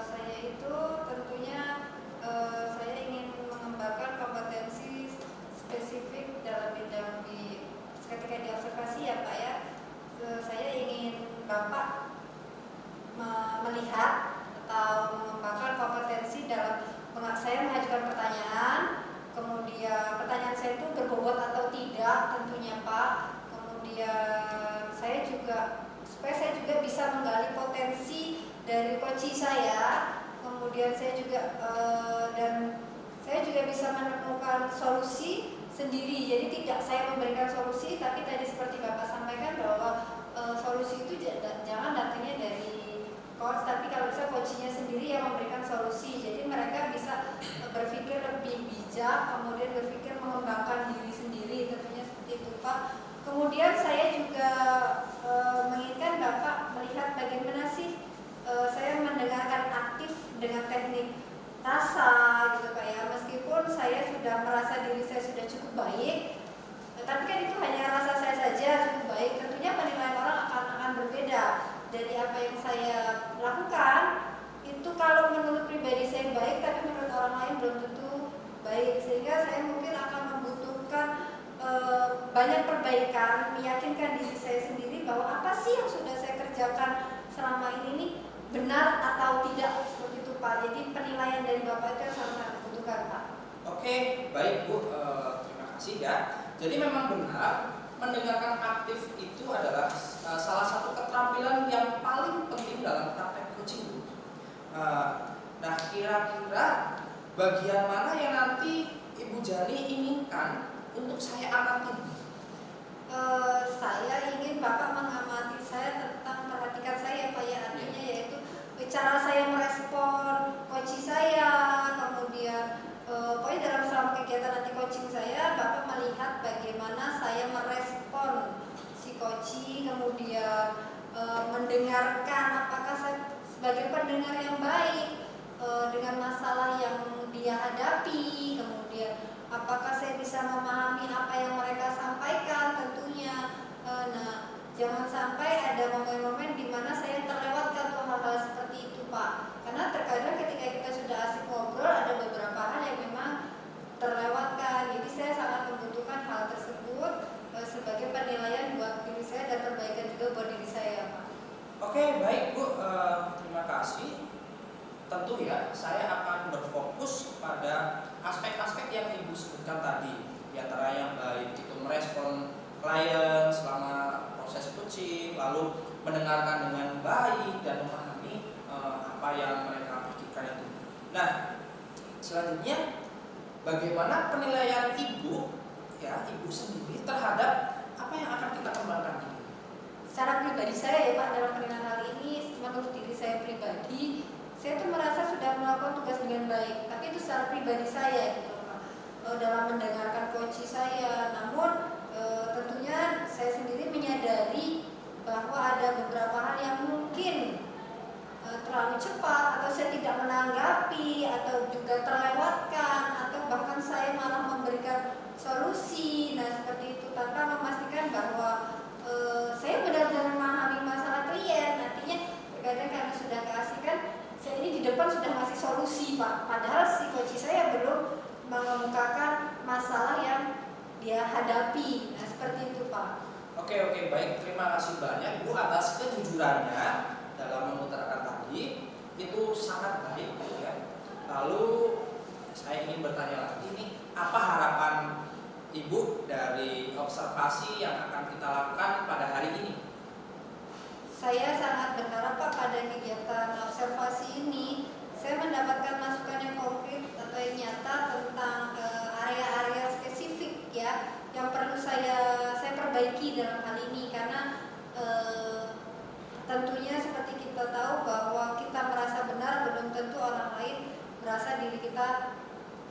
C: Saya itu tentunya saya ingin mengembangkan kompetensi spesifik dalam bidang ketika diobservasi ya Pak ya. Saya ingin Bapak melihat atau mengembangkan kompetensi dalam saya mengajukan pertanyaan, kemudian pertanyaan saya itu berbobot atau tidak tentunya Pak. Kemudian supaya saya juga bisa menggali potensi dari coach saya, kemudian saya juga bisa menemukan solusi sendiri. Jadi tidak saya memberikan solusi, tapi tadi seperti Bapak sampaikan bahwa solusi itu jangan datangnya dari coach, tapi kalau bisa coachnya sendiri yang memberikan solusi. Jadi mereka bisa berpikir lebih bijak, kemudian berpikir mengembangkan diri sendiri, tentunya seperti itu Pak. Kemudian saya juga menginginkan Bapak melihat bagaimana sih saya mendengarkan aktif dengan teknik rasa gitu Pak ya. Meskipun saya sudah merasa diri saya sudah cukup baik, tapi kan itu hanya rasa saya saja cukup baik. Tentunya penilaian orang akan berbeda dari apa yang saya lakukan. Itu kalau menurut pribadi saya baik, tapi menurut orang lain belum tentu baik. Sehingga saya mungkin akan membutuhkan banyak perbaikan, meyakinkan diri saya sendiri bahwa apa sih yang sudah saya kerjakan selama ini nih benar atau tidak, seperti itu Pak. Jadi penilaian dari Bapak itu yang sangat dibutuhkan Pak.
B: Oke, baik Bu, terima kasih ya. Jadi memang benar mendengarkan aktif itu adalah salah satu keterampilan yang paling penting dalam praktek coaching Bu. Nah, kira-kira bagian mana yang nanti Ibu Jani inginkan untuk saya amati?
C: Saya ingin Bapak mengamati saya tentang perhatikan saya Pak ya. cara saya merespon coach saya, kemudian pokoknya dalam selama kegiatan nanti coaching saya, Bapak melihat bagaimana saya merespon si coach, kemudian mendengarkan apakah saya sebagai pendengar yang baik dengan masalah yang dia hadapi, kemudian apakah saya bisa memahami apa yang mereka sampaikan tentunya. Nah, jangan sampai ada momen-momen di mana saya terlewatkan hal-hal seperti itu, Pak. Karena terkadang ketika kita sudah asik ngobrol, ada beberapa hal yang memang terlewatkan. Jadi saya sangat membutuhkan hal tersebut sebagai penilaian buat diri saya dan perbaikan juga buat diri saya, Pak.
B: Oke, baik Bu, terima kasih. Tentu ya, saya akan berfokus pada aspek-aspek yang Ibu sebutkan tadi. Di antara yang baik itu merespon klien selama proses coaching, lalu mendengarkan dengan baik dan memahami apa yang mereka pikirkan itu. Nah, selanjutnya bagaimana penilaian Ibu, ya Ibu sendiri terhadap apa yang akan kita kembangkan ini?
C: Secara pribadi saya ya Pak, dalam penilaian hal ini, menurut diri saya pribadi, saya tuh merasa sudah melakukan tugas dengan baik. Tapi itu secara pribadi saya gitu Pak, dalam mendengarkan coach saya. Namun tentunya saya sendiri menyadari bahwa ada beberapa hal yang mungkin terlalu cepat, atau saya tidak menanggapi, atau juga terlewatkan, atau bahkan saya malah memberikan solusi. Nah seperti itu, tanpa memastikan bahwa saya benar-benar memahami masalah klien. Artinya terkadang karena sudah keasikan, saya ini di depan sudah ngasih solusi Pak, padahal si coach saya belum mengemukakan masalah yang dia hadapi. Nah seperti itu Pak.
B: Oke, baik. Terima kasih banyak Bu atas kejujurannya dalam mengutarakan tadi. Itu sangat baik ya. Lalu saya ingin bertanya lagi nih, apa harapan Ibu dari observasi yang akan kita lakukan pada hari ini?
C: Saya sangat berharap Pak, pada kegiatan observasi ini saya mendapatkan masukan yang konkret atau yang nyata tentang area-area spesifik ya yang perlu saya perbaiki dalam hal ini. Karena tentunya seperti kita tahu bahwa kita merasa benar, belum tentu orang lain merasa diri kita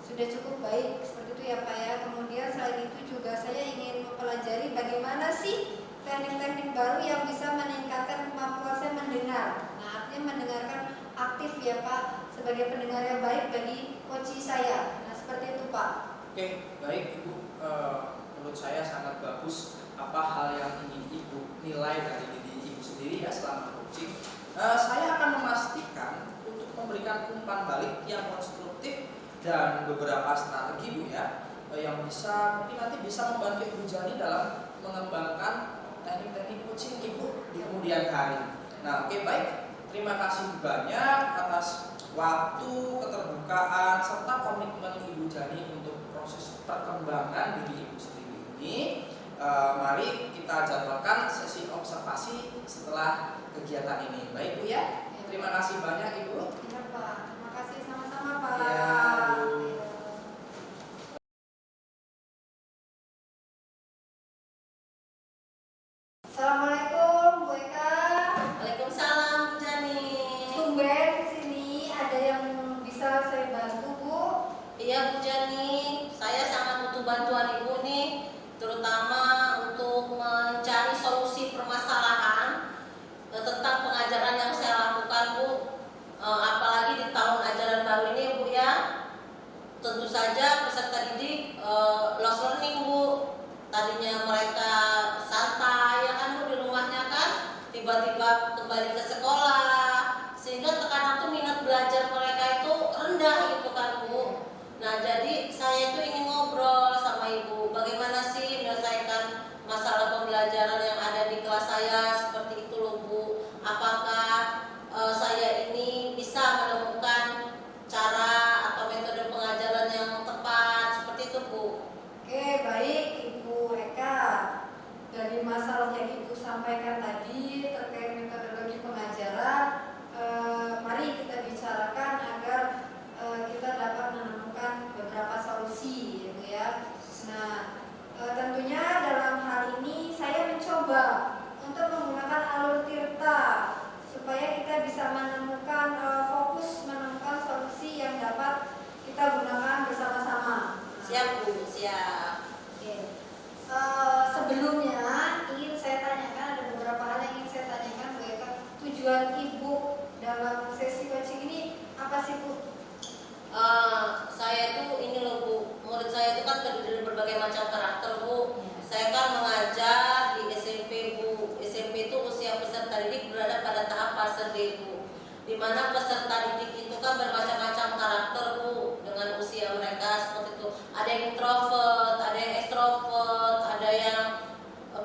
C: sudah cukup baik, seperti itu ya Pak ya. Kemudian selain itu juga saya ingin mempelajari bagaimana sih teknik-teknik baru yang bisa meningkatkan kemampuan saya mendengar. Nah artinya mendengarkan aktif ya Pak, sebagai pendengar yang baik bagi coach saya. Nah seperti itu Pak.
B: Oke, baik Ibu. Menurut saya sangat bagus apa hal yang ingin Ibu nilai dari diri Ibu sendiri ya selama coaching. Saya akan memastikan untuk memberikan umpan balik yang konstruktif dan beberapa strategi Bu ya, yang bisa mungkin nanti bisa membantu Ibu Jani dalam mengembangkan teknik-teknik coaching Ibu di kemudian hari. Nah, oke baik. Terima kasih banyak atas waktu, keterbukaan serta komitmen Ibu Jani untuk proses perkembangan diri Ibu sendiri ini. Mari kita jadwalkan sesi observasi setelah kegiatan ini. Baik Bu ya. Terima kasih banyak Ibu.
C: Ya Pak, terima kasih sama-sama Pak.
B: Ya, Bu.
C: Assalamualaikum Bu Eka.
A: Waalaikumsalam Bu Jani.
C: Tumben kesini, ada yang bisa saya bantu Bu?
A: Iya Bu Jani, saya sangat butuh bantuan Ibu nih, terutama untuk mencari solusi permasalahan tentang pengajaran yang saya lakukan Bu. Apalagi di tahun ajaran baru ini Bu ya. Tentu saja peserta didik lost learning Bu. Tadinya mereka santai ya kan Bu di rumahnya kan, tiba-tiba kembali ke sekolah, sehingga terkadang tuh minat belajar mereka itu rendah gitu kan Bu. Nah jadi saya itu ingin ngobrol sama Ibu, bagaimana sih menyelesaikan masalah pembelajaran yang ada di kelas saya seperti itu loh Bu. Apakah saya ini bisa menemukan cara atau metode pengajaran yang tepat Siap.
C: Oke. Sebelumnya ingin saya tanyakan, ada beberapa hal yang ingin saya tanyakan Bu Eka. Tujuan Ibu dalam sesi coaching ini apa sih Bu?
A: Saya tuh ini loh Bu, murid saya itu kan terdiri dari berbagai macam karakter Bu. Saya kan mengajar di SMP Bu. SMP itu usia peserta didik berada pada tahap fase D Bu, di mana peserta didik itu kan bermacam-macam karakter Bu, dengan usia mereka seperti itu. Ada yang introvert, ada yang extrovert, ada yang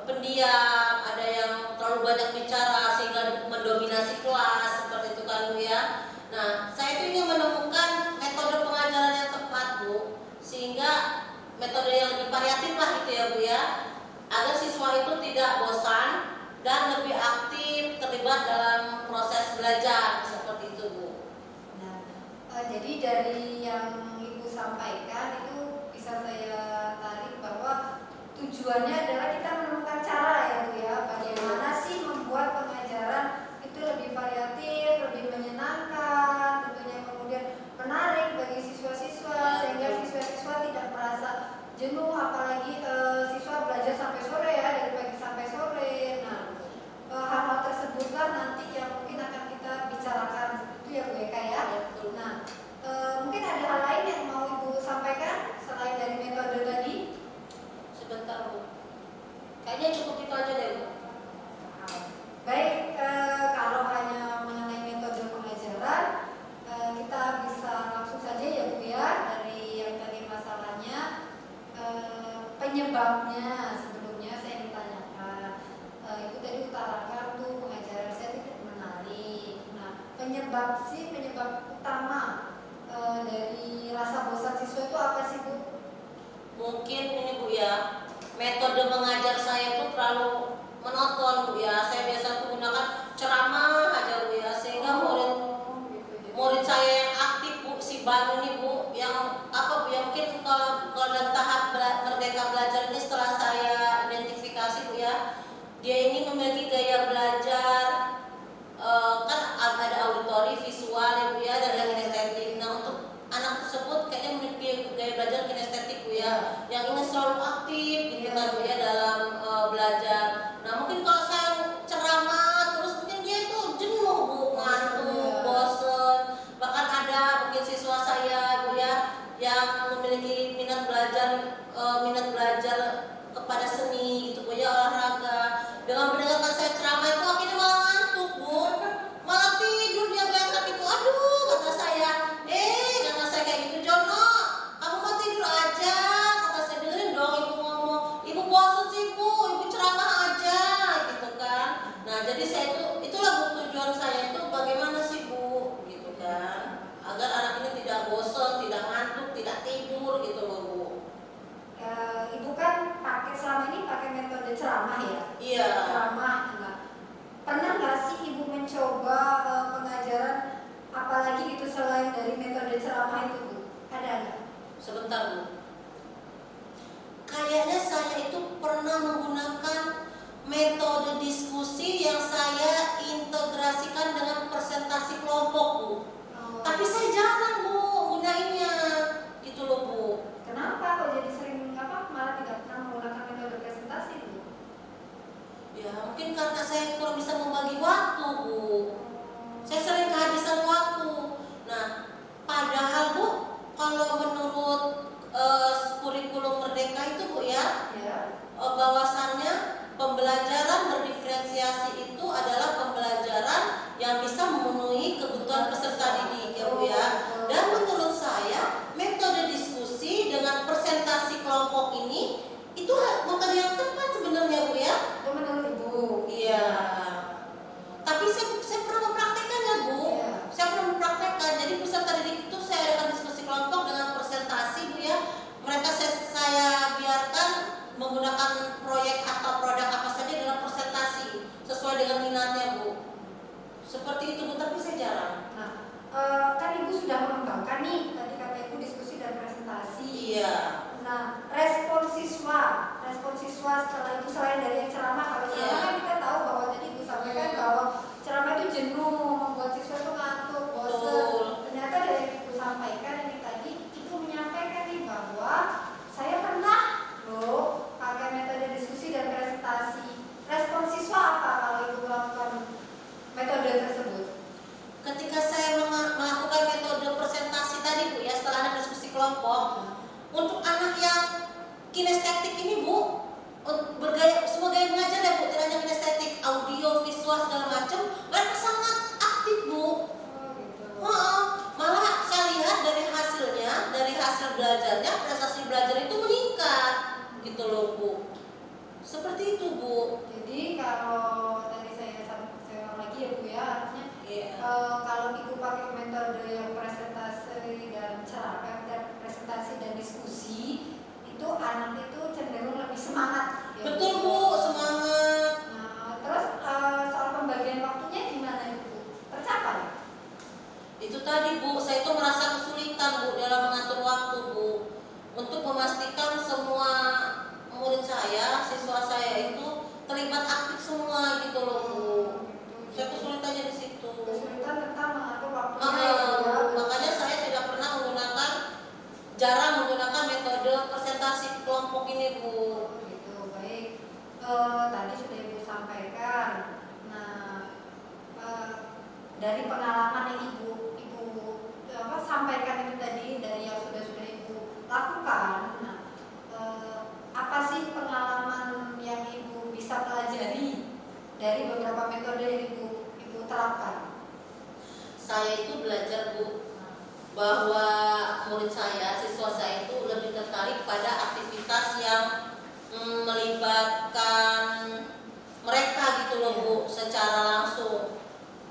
A: pendiam, ada yang terlalu banyak bicara sehingga mendominasi kelas seperti itu kan Bu ya. Nah, saya itu ingin menemukan metode pengajaran yang tepat Bu, sehingga metode yang lebih variatif lah gitu ya Bu ya, agar siswa itu tidak bosan dan lebih aktif terlibat dalam proses belajar seperti itu Bu.
C: Nah, jadi dari yang Ibu sampaikan itu bisa saya tarik bahwa tujuannya adalah kita menemukan cara ya Bu ya, bagaimana sih membuat pengajaran itu lebih variatif, lebih menyenangkan, tentunya kemudian menarik bagi siswa-siswa sehingga siswa-siswa tidak merasa jenuh, apalagi siswa belajar sampai sore ya, dari pagi sampai sore. Nah, hal-hal tersebutlah nanti yang mungkin akan kita bicarakan itu ya Bu Eka ya. Nah, mungkin ada hal lain yang mau Ibu sampaikan selain dari metode tadi?
A: Sebentar Bu, kayaknya cukup itu aja deh Bu.
C: Baik, kalau hanya mengenai metode pengajaran, kita bisa langsung saja ya Bu ya, dari yang tadi masalahnya, penyebabnya sebelumnya saya ingin tanyakan. Ibu tadi utarakan tuh pengajaran saya tidak menarik. Nah, penyebab utama dari rasa bosan siswa itu apa sih Bu?
A: Mungkin ini Bu ya, metode mengajar saya itu terlalu monoton Bu ya. Saya biasa menggunakan ceramah aja Bu ya, sehingga murid saya yang aktif Bu, si Banu ini Bu, yang apa Bu ya, mungkin kalau dalam tahap merdeka belajar ini setelah saya identifikasi Bu ya, dia ini memiliki gaya belajar kan ada auditori, visual ya Bu ya, dan yang kinestetik. Nah, untuk anak tersebut kayaknya memiliki gaya belajar kinestetik Bu ya, yang ingin selalu aktif gitu kan Bu ya dalam belajar. Nah, mungkin kalau saya ceramah terus mungkin dia itu jenuh Bu, ngantuk, bosen. Bahkan ada mungkin siswa saya Bu ya yang memiliki minat belajar kepada seni gitu Bu ya, olahraga. Dengan mendengarkan saya ceramah itu akhirnya malah ngantuk Bu, malah tidur dia bengkak itu. Aduh, kata saya kayak gitu, Jono, kamu mau tidur aja, kata saya. Dengerin dong ibu ngomong, ibu bosan sih Bu, ibu ceramah aja gitu kan. Nah, jadi saya itulah Bu, tujuan saya itu bagaimana sih Bu gitu kan, agar anak ini tidak bosan, tidak ngantuk, tidak tidur gitu loh Bu.
C: Ibu kan selama ini pakai metode ceramah ya?
A: Iya.
C: Ceramah. Nah, pernah nggak sih Ibu mencoba pengajaran apalagi itu selain dari metode ceramah itu Bu? Ada nggak?
A: Sebentar Bu. Kayaknya saya itu pernah menggunakan metode diskusi yang saya integrasikan dengan presentasi kelompok Bu. Tapi saya jarang Bu gunainnya, gitu loh Bu.
C: Kenapa kok jadi sering malah tidak pernah menggunakan metode presentasi Bu?
A: Ya mungkin karena saya kurang bisa membagi waktu Bu. Saya sering kehabisan waktu. Nah, padahal Bu, kalau menurut kurikulum Merdeka itu Bu ya, bahwasannya pembelajaran berdiferensiasi itu adalah pembelajaran yang bisa memenuhi kebutuhan peserta didik ya Bu ya. Dan menurut saya metode diskusi dengan presentasi kelompok ini itu metode yang tepat sebenarnya Bu ya.
C: Itu menurut Ibu?
A: Iya. Tapi saya pernah mempraktekkannya Bu.
C: Iya.
A: Saya pernah mempraktekkan. Jadi peserta didik itu saya adakan diskusi kelompok dengan presentasi Bu ya. Mereka saya biarkan menggunakan proyek atau produk apa saja dalam presentasi sesuai dengan minatnya Bu. Seperti itu Bu, tapi saya jarang.
C: Nah, kan Ibu sudah mengembangkan nih, tadi kata Ibu diskusi dan presentasi.
A: Iya.
C: Nah, respon siswa setelah itu selain dari yang ceramah, kalau ceramah kan kita tahu bahwa tadi Ibu sampaikan bahwa ceramah itu jenuh, membuat siswa itu ngantuk, bosan. Ternyata dari yang Ibu sampaikan ini tadi, Ibu menyampaikan nih bahwa saya pernah
A: kelompok. Untuk anak yang kinestetik ini Bu, bergaya semua gaya mengajar ya Bu, tidak hanya kinestetik, audio, visual segala macam, mereka sangat aktif Bu.
C: Oh gitu.
A: Malah saya lihat dari hasilnya, dari hasil belajarnya, prestasi belajar itu meningkat, gitu loh Bu. Seperti itu Bu.
C: Jadi kalau tadi saya ulang lagi ya Bu ya, artinya
A: Iya.
C: kalau Ibu pakai metode yang presentasi dan presentasi dan diskusi, itu anak itu cenderung lebih semangat. Ya,
A: Betul Bu, semangat.
C: Nah, terus soal pembagian waktunya gimana Ibu? Tercapai?
A: Itu tadi Bu, saya itu merasa kesulitan Bu dalam mengatur waktu Bu, untuk memastikan semua murid saya, siswa saya itu terlibat aktif semua gitu loh Bu. Saya kesulitannya di situ.
C: Kesulitan tentang mengatur waktunya ya, Bu, ya.
A: Makanya saya tidak pernah jarang menggunakan metode presentasi kelompok ini Bu.
C: Gitu, baik. Tadi sudah Ibu sampaikan. Nah, dari pengalaman yang Ibu sampaikan itu tadi, dari yang sudah Ibu lakukan. Nah, apa sih pengalaman yang Ibu bisa pelajari dari beberapa metode yang Ibu terapkan?
A: Saya itu belajar Bu, bahwa murid saya, siswa saya itu lebih tertarik pada aktivitas yang melibatkan mereka gitu loh Bu, secara langsung.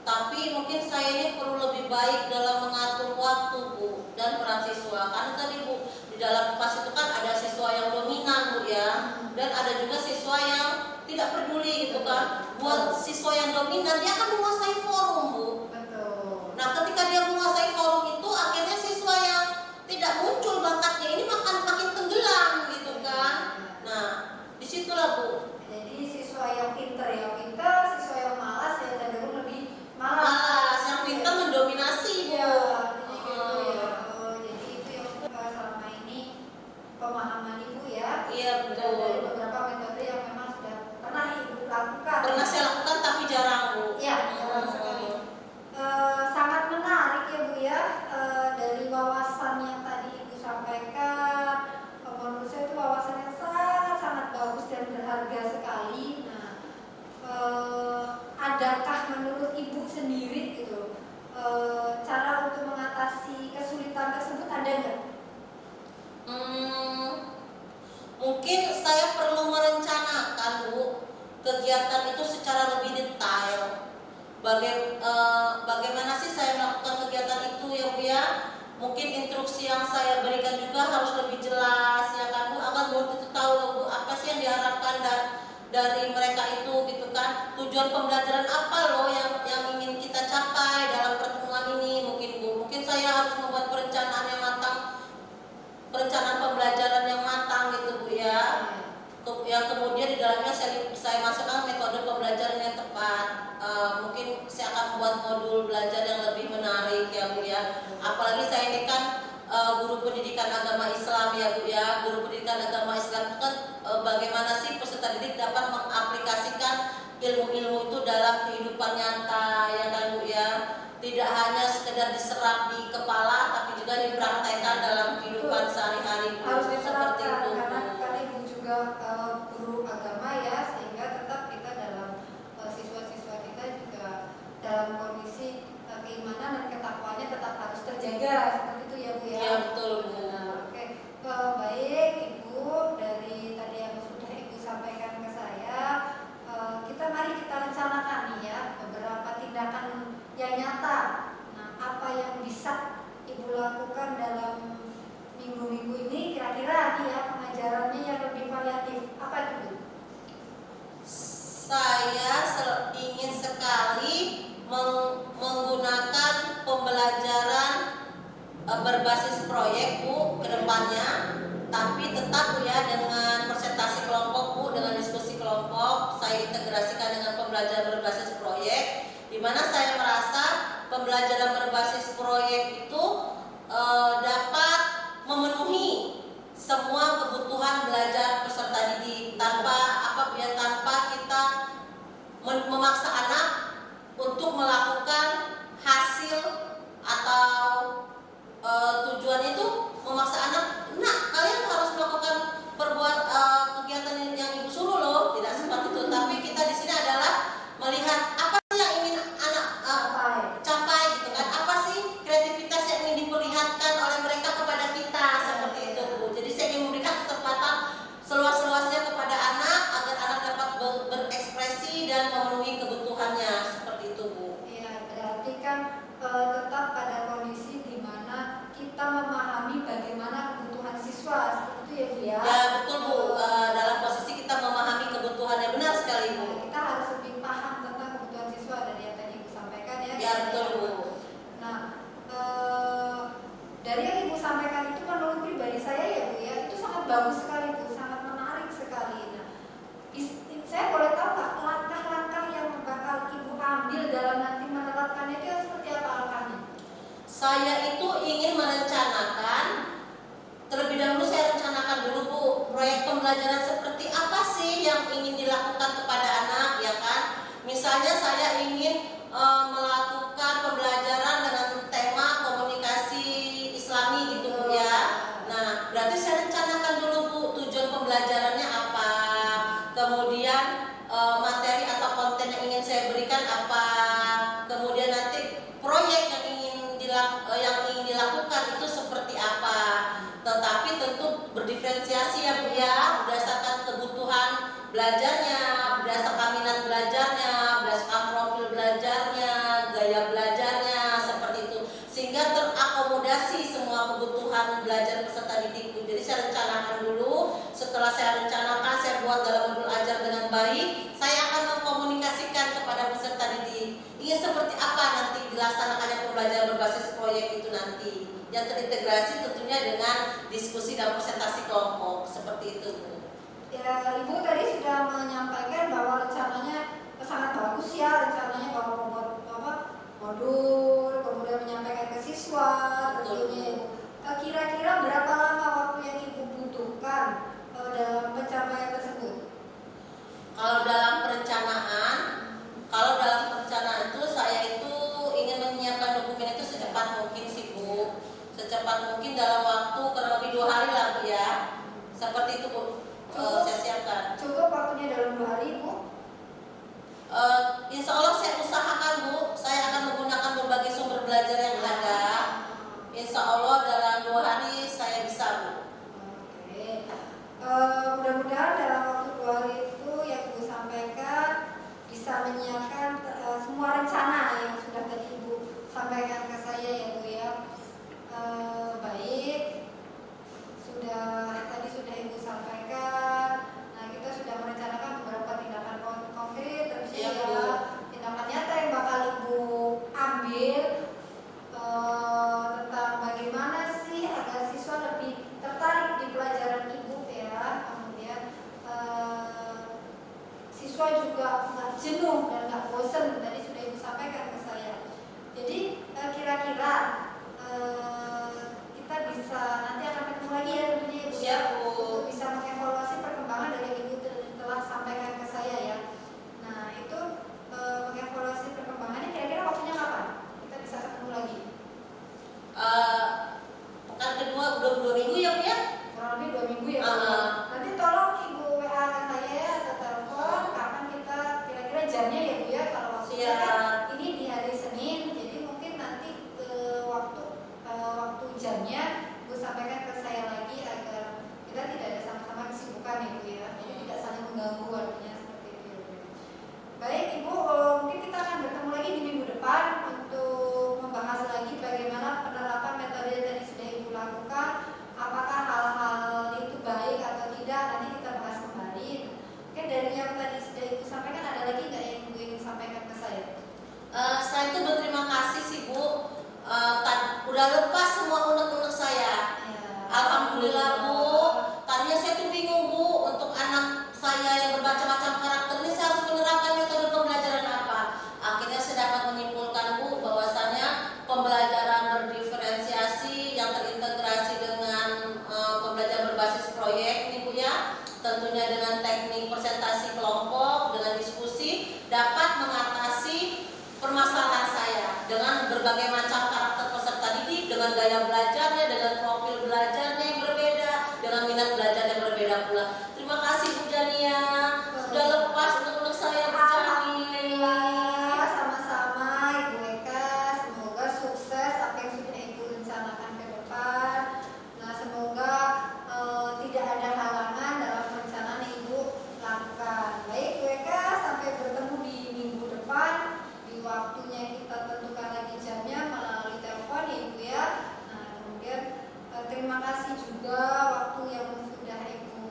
A: Tapi mungkin saya ini perlu lebih baik dalam mengatur waktu Bu dan peran siswa. Karena tadi Bu, di dalam kelas itu kan ada siswa yang dominan Bu ya, dan ada juga siswa yang tidak peduli gitu kan. Buat siswa yang dominan, dia akan menguasai forum Bu.
C: Betul.
A: Nah, ketika dia menguasai forum itu, akhirnya siswa yang tidak muncul bakatnya ini makin tenggelam gitu kan. Nah, disitulah Bu.
C: Jadi siswa yang pinter, siswa yang malas ya cenderung lebih malas.
A: Malas, yang pintar mendominasi Bu.
C: Ya, jadi gitu ya. Jadi itu yang selama ini pemahaman Ibu ya.
A: Iya
C: Dan dari
A: betul.
C: beberapa metode yang memang sudah pernah Ibu lakukan.
A: Pernah saya lakukan tapi jarang Bu.
C: Iya, jarang sekali. Sangat menarik ya Bu ya, dari wawasan yang tadi Ibu sampaikan. Menurut saya itu wawasan yang sangat bagus dan berharga sekali. Nah, adakah menurut Ibu sendiri gitu cara untuk mengatasi kesulitan tersebut, ada nggak?
A: Mungkin saya perlu merencanakan Bu kegiatan itu secara lebih detail. Bagaimana sih saya melakukan kegiatan itu ya Bu ya? Mungkin instruksi yang saya berikan juga harus lebih jelas ya kan Bu, agar murid itu tahu loh Bu apa sih yang diharapkan dari mereka itu gitu kan. Tujuan pembelajaran apa loh yang ingin kita capai dalam pertemuan ini mungkin Bu. Mungkin saya harus membuat perencanaan yang matang, perencanaan pembelajaran yang matang gitu Bu ya. Yang kemudian di dalamnya saya masukkan metode pembelajaran yang tepat. Mungkin saya akan membuat modul belajar yang lebih menarik ya Bu ya. Apalagi saya ini kan guru pendidikan agama Islam ya Bu ya. Guru pendidikan agama Islam itu kan bagaimana sih peserta didik dapat mengaplikasikan ilmu-ilmu itu dalam kehidupan nyata
C: bagus sekali Bu, sangat menarik sekali. Nah, saya boleh tahu nggak langkah-langkah yang bakal Ibu ambil dalam nanti menerapkannya itu seperti apa langkahnya?
A: Saya itu ingin merencanakan, terlebih dahulu saya rencanakan dulu Bu, proyek pembelajaran seperti apa sih yang ingin dilakukan kepada anak, ya kan? Misalnya saya ingin melakukan pembelajaran dengan tema komunikasi Islami gitu Bu ya. Nah, berarti saya rencanakan dulu Bu tujuan pembelajarannya apa, kemudian materi atau konten yang ingin saya berikan apa, kemudian nanti proyek yang ingin dilakukan itu seperti apa. Tetapi tentu berdiferensiasi ya Bu ya, berdasarkan kebutuhan belajarnya, berdasarkan minat belajarnya, berdasarkan profil belajarnya, gaya belajarnya, seperti itu, sehingga terakomodasi semua kebutuhan belajar peserta didikku. Jadi saya rencanakan dulu, setelah saya rencanakan, saya buat dalam modul ajar dengan baik, saya akan mengkomunikasikan kepada peserta didik ingin seperti apa nanti dilaksanakannya pembelajaran berbasis proyek itu nanti, yang terintegrasi tentunya dengan diskusi dan presentasi kelompok, seperti itu Bu.
C: Ya, Ibu tadi sudah menyampaikan bahwa rencananya sangat bagus ya, rencananya bahwa modul, kemudian menyampaikan ke siswa, tentunya Ibu. Kira-kira berapa lama waktu yang Ibu butuhkan dalam pencapaian tersebut?
A: Kalau dalam perencanaan itu saya itu ingin menyiapkan dokumen itu secepat mungkin sih Bu, secepat mungkin dalam waktu kurang lebih 2 hari lah Bu ya, seperti itu Bu. Saya siapkan.
C: Cukup waktunya dalam 2 hari Bu?
A: Insya Allah saya usahakan Bu, saya akan menggunakan berbagai sumber belajar yang ada. Insya Allah dalam 2 hari saya bisa Bu.
C: Oke. Mudah-mudahan dalam waktu 2 hari itu yang Ibu sampaikan bisa menyiapkan semua rencana yang sudah tadi Ibu sampaikan ke saya ya Bu ya. Baik, tadi sudah Ibu sampaikan. Nah, kita sudah merencanakan beberapa tindakan konkret, tentunya ya, tindakan nyata yang bakal Ibu ambil tentang bagaimana sih agar siswa lebih tertarik di pelajaran Ibu ya. Kemudian siswa juga nggak jenuh dan nggak bosan, tadi sudah Ibu sampaikan ke saya. Jadi kira-kira kita bisa nanti akan ketemu lagi ya tentunya Ibu ya, untuk bisa mengevaluasi perkembangan dari Ibu telah sampaikan ke saya ya. Nah itu mengevaluasi perkembangannya kira-kira waktunya kapan kita bisa ketemu lagi?
A: Pekan kedua udah 2 minggu ya Bu ya?
C: Kurang lebih 2 minggu ya Bu. Nanti tolong Ibu WA ke saya atau telepon kapan kita kira-kira jamnya ya Bu ya. Kalau waktunya kan ini di hari Senin, jadi mungkin nanti waktu jamnya Bu sampaikan ke saya lagi agar kita tidak ada sama-sama kesibukan ya Bu ya. Jadi tidak saling mengganggu, artinya seperti itu ya Bu. Baik Ibu, mungkin kita akan bertemu lagi di minggu depan untuk membahas lagi bagaimana penerapan metode yang tadi sudah Ibu lakukan. Apakah hal-hal itu baik atau tidak, nanti kita bahas kembali. Oke, dari yang tadi sudah Ibu sampaikan, ada lagi nggak yang Ibu ingin sampaikan ke saya?
A: Saya itu berterima kasih sih Bu, udah lepas semua unek-unek saya.
C: Ya.
A: Alhamdulillah Bu. Tadinya saya tuh bingung Bu, untuk anak saya yang bermacam-macam karakter ini saya harus menerapkan metode pembelajaran apa. Akhirnya saya dapat menyimpulkan Bu bahwasanya pembelajaran berdiferensiasi yang terintegrasi dengan pembelajaran berbasis proyek ini Bu ya, tentunya dengan teknik presentasi kelompok, dengan diskusi, dapat mengatasi permasalahan saya dengan berbagai macam karakter peserta didik, dengan gaya belajarnya, dengan profil belajarnya yang berbeda, dengan minat belajar yang berbeda pula. Terima kasih Bu Jania, sudah lepas untuk saya Bu Jani.
C: Alhamdulillah, sama-sama Ibu Eka. Semoga sukses apa yang sudah Ibu rencanakan ke depan. Nah, semoga tidak ada halangan dalam perencanaan yang Ibu lakukan. Baik Bu Eka, sampai bertemu di minggu depan. Di waktunya kita tentukan lagi jamnya melalui telepon ya Ibu ya. Nah, kemudian terima kasih juga waktu yang sudah Ibu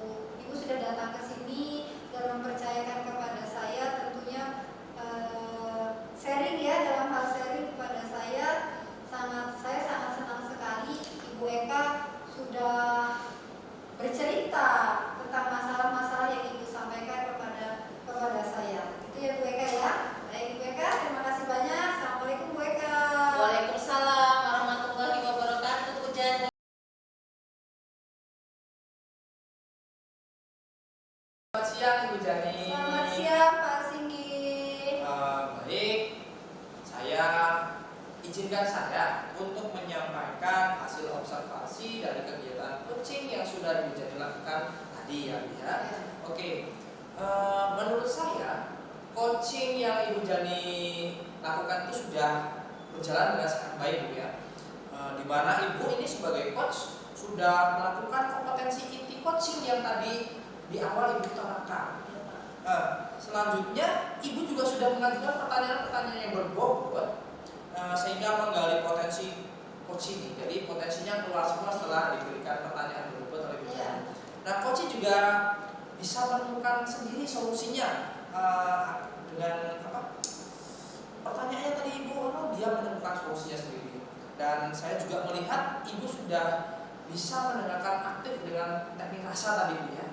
B: siang Ibu Jani.
C: Selamat siang Pak Singgi.
B: Baik, izinkan saya untuk menyampaikan hasil observasi dari kegiatan coaching yang sudah Ibu Jani lakukan tadi ya, Bu ya. Oke, menurut saya coaching yang Ibu Jani lakukan itu sudah berjalan dengan sangat baik, Bu ya. Di mana Ibu ini sebagai coach sudah melakukan kompetensi inti coaching yang tadi di awal Ibu utarakan. Selanjutnya Ibu juga sudah mengajukan pertanyaan-pertanyaan yang berbobot sehingga menggali potensi coach ini. Jadi potensinya keluar semua setelah diberikan pertanyaan berbobot oleh Ibu Jani. Nah, coach juga bisa menemukan sendiri solusinya dengan pertanyaannya tadi Ibu, dia menemukan solusinya sendiri. Dan saya juga melihat Ibu sudah bisa mendengarkan aktif dengan teknik rasa tadi Bu ya.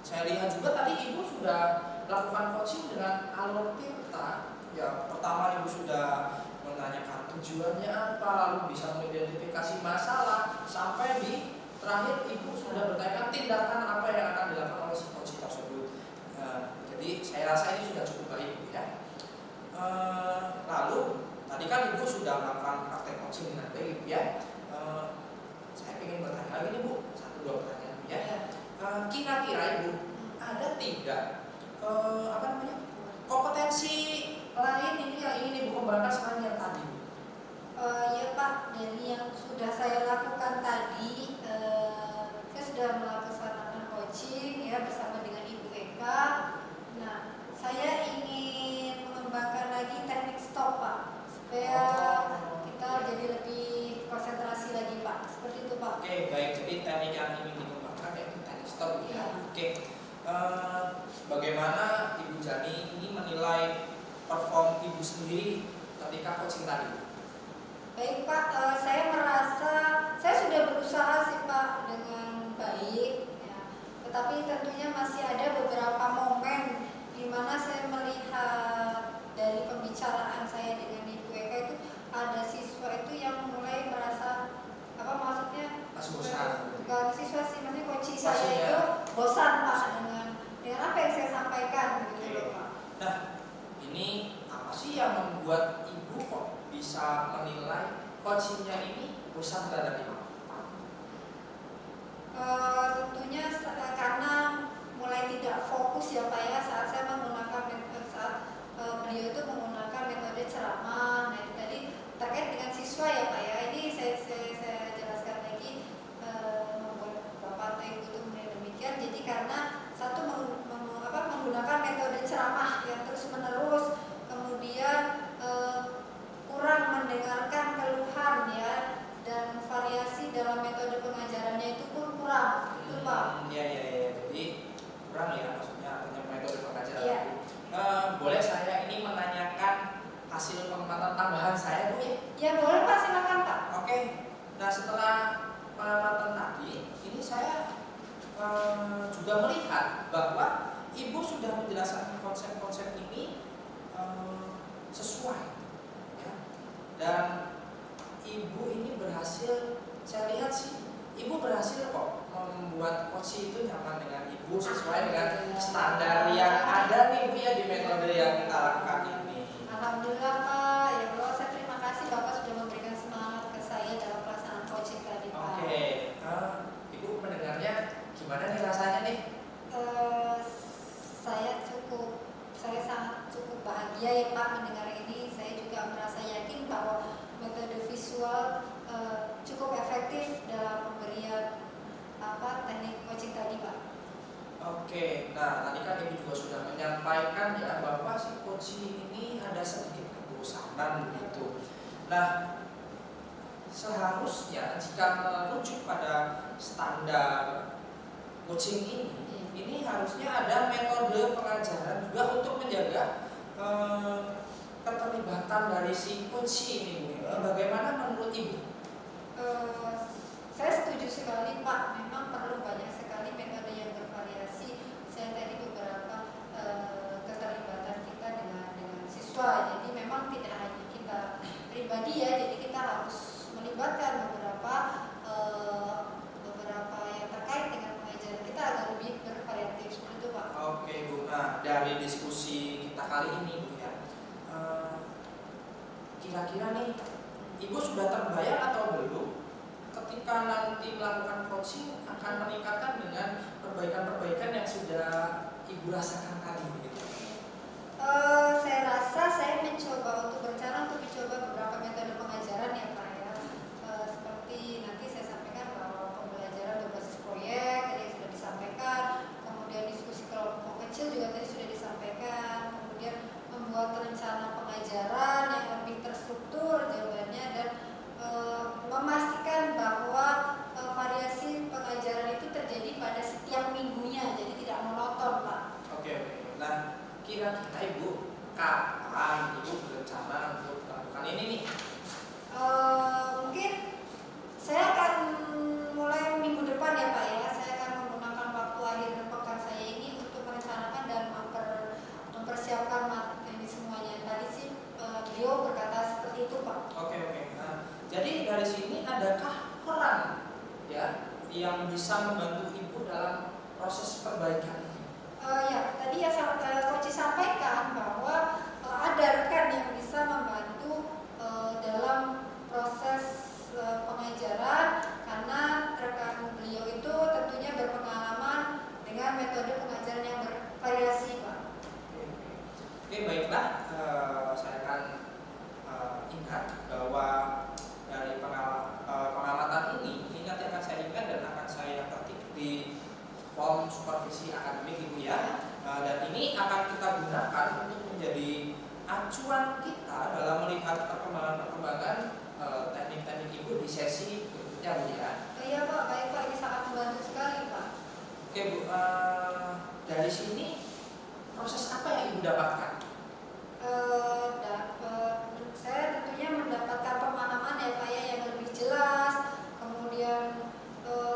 B: Saya lihat juga tadi Ibu sudah melakukan coaching dengan alur tirta. Ya, pertama Ibu sudah menanyakan tujuannya apa, lalu bisa mengidentifikasi masalah, sampai di terakhir Ibu sudah bertanyakan tindakan apa yang akan dilakukan oleh si coach tersebut. Jadi saya rasa ini sudah cukup baik Bu ya. Lalu tadi kan Ibu sudah melakukan praktek coaching dengan baik ya. Saya ingin bertanya lagi nih Bu, 1-2 pertanyaan Bu ya. Kira-kira Ibu ada tidak kompetensi lain ini yang ingin Ibu kembangkan selain yang tadi?
C: Ya Pak, dari yang sudah saya lakukan tadi, saya sudah melaksanakan coaching ya bersama dengan Ibu Eka. Nah, saya ingin mengembangkan lagi teknik stop Pak, supaya kita jadi lebih konsentrasi lagi Pak. Seperti itu Pak.
B: Oke, baik. Jadi teknik yang ingin dikembangkan yaitu teknik stop ya. Oke. Bagaimana Ibu Jani ini menilai perform Ibu sendiri ketika coaching tadi?
C: Baik Pak, saya merasa saya sudah berusaha sih Pak dengan baik ya. Tetapi tentunya masih ada beberapa momen di mana saya melihat dari pembicaraan saya dengan Ibu Eka itu ada siswa itu yang mulai merasa maksudnya bukan siswa sih, maksudnya coaching saya itu bosan Pak dengan apa yang saya sampaikan gitu loh Pak.
B: Nah, ini apa sih yang membuat Ibu kok bisa menilai coachingnya ini bosan terhadap Ibu?
C: Tentunya karena mulai tidak fokus ya Pak ya saat saya menggunakan beliau itu menggunakan metode ceramah. Nah itu tadi terkait dengan siswa ya Pak ya. Ini saya jelaskan lagi membuat Bapak atau Ibu itu mulai demikian. Jadi karena satu menggunakan metode ceramah yang terus menerus, kemudian kurang mendengarkan keluhan ya, dan variasi dalam metode pengajarannya itu pun kurang, itu Pak.
B: Iya. Jadi kurang ya, maksudnya artinya metode pengajaran.
C: Iya.
B: Boleh saya ini menanyakan hasil pengamatan tambahan saya Bu ya?
C: Ya boleh Pak, silakan Pak.
B: Oke. Nah setelah pengamatan tadi, ini saya juga melihat bahwa Ibu sudah menjelaskan konsep-konsep ini sesuai ya. Dan Ibu ini berhasil, saya lihat sih Ibu berhasil kok membuat coach itu nyaman dengan Ibu sesuai dengan standar yang ada nih Bu ya di metode yang kita lakukan ini.
C: Alhamdulillah Pak, ya Allah saya terima kasih Bapak sudah memberikan semangat ke saya dalam pelaksanaan coaching tadi Pak.
B: Oke, Ibu mendengarnya gimana nih rasanya nih?
C: Saya sangat cukup bahagia ya Pak mendengar ini. Saya juga merasa yakin bahwa metode visual cukup efektif dalam pemberian teknik coaching tadi Pak.
B: Oke, nah tadi kan Ibu juga sudah menyampaikan ya bahwa si coaching ini ada sedikit kebosanan begitu. Nah, seharusnya jika merujuk pada standar coaching ini harusnya ada metode pengajaran juga untuk menjaga keterlibatan dari si coach ini. Bagaimana menurut Ibu?
C: Saya setuju sekali Pak, memang perlu banyak sekali metode yang bervariasi. Saya tadi beberapa keterlibatan kita dengan siswa, jadi memang tidak hanya kita pribadi ya, jadi kita harus melibatkan beberapa yang terkait dengan pengajaran kita agar lebih
B: kira-kira nih Ibu sudah terbayar atau belum ketika nanti melakukan coaching akan meningkatkan dengan perbaikan-perbaikan yang sudah Ibu rasakan tadi begitu?
C: Saya rasa saya mencoba untuk berencana untuk mencoba beberapa metode pengajaran ya Pak ya. Seperti nanti saya sampaikan bahwa pembelajaran berbasis proyek tadi sudah disampaikan, kemudian diskusi kelompok kecil juga tadi sudah disampaikan, kemudian membuat rencana pengajaran yang lebih terstruktur jawabannya, dan memastikan bahwa variasi pengajaran itu terjadi pada setiap minggunya, jadi tidak monoton Pak.
B: Oke. Nah, kira-kira Ibu kapan Ibu berencana untuk melakukan ini nih?
C: Mungkin saya akan mulai minggu depan ya Pak ya. Saya akan menggunakan waktu akhir pekan saya ini untuk merencanakan dan mempersiapkan ini semuanya. Tadi sih beliau berkata seperti itu Pak.
B: Oke. Nah, jadi dari sini adakah orang ya yang bisa membantu Ibu dalam proses perbaikan ini?
C: Ya, tadi ya Coach sampaikan bahwa ada rekan yang bisa membantu dalam proses pengajaran, karena rekan beliau itu tentunya berpengalaman dengan metode pengajaran yang bervariasi Pak.
B: Oke, baiklah. Saya akan ingat bahwa dari pengamatan ini nanti akan saya ingat dan akan saya ketik di form supervisi akademik Ibu ya. Dan ini akan kita gunakan untuk menjadi acuan kita dalam melihat perkembangan teknik-teknik Ibu di sesi berikutnya Bu ya.
C: Iya Pak, baik Pak, ini sangat membantu sekali Pak.
B: Oke Bu, dari sini proses apa yang Ibu dapatkan?
C: Saya tentunya mendapatkan pemahaman ya Pak ya yang lebih jelas, kemudian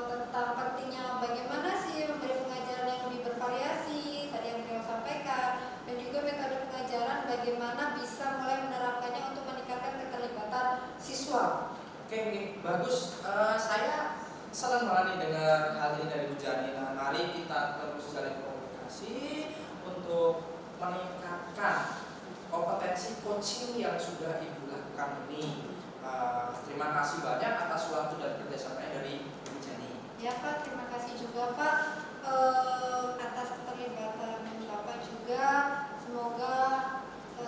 C: tentang pentingnya bagaimana sih memberi pengajaran yang lebih bervariasi tadi yang beliau sampaikan, dan juga metode pengajaran bagaimana bisa mulai menerapkannya untuk meningkatkan keterlibatan siswa.
B: Oke, bagus. Saya senang banget nih dengar hal ini dari Bu Jani. Nah, mari kita terus jalin komunikasi untuk meningkatkan kompetensi coaching yang sudah Ibu lakukan ini. Terima kasih banyak atas waktu dan kerjasamanya dari Bu Jani.
C: Ya Pak, terima kasih juga Pak atas keterlibatan Bapak juga. Semoga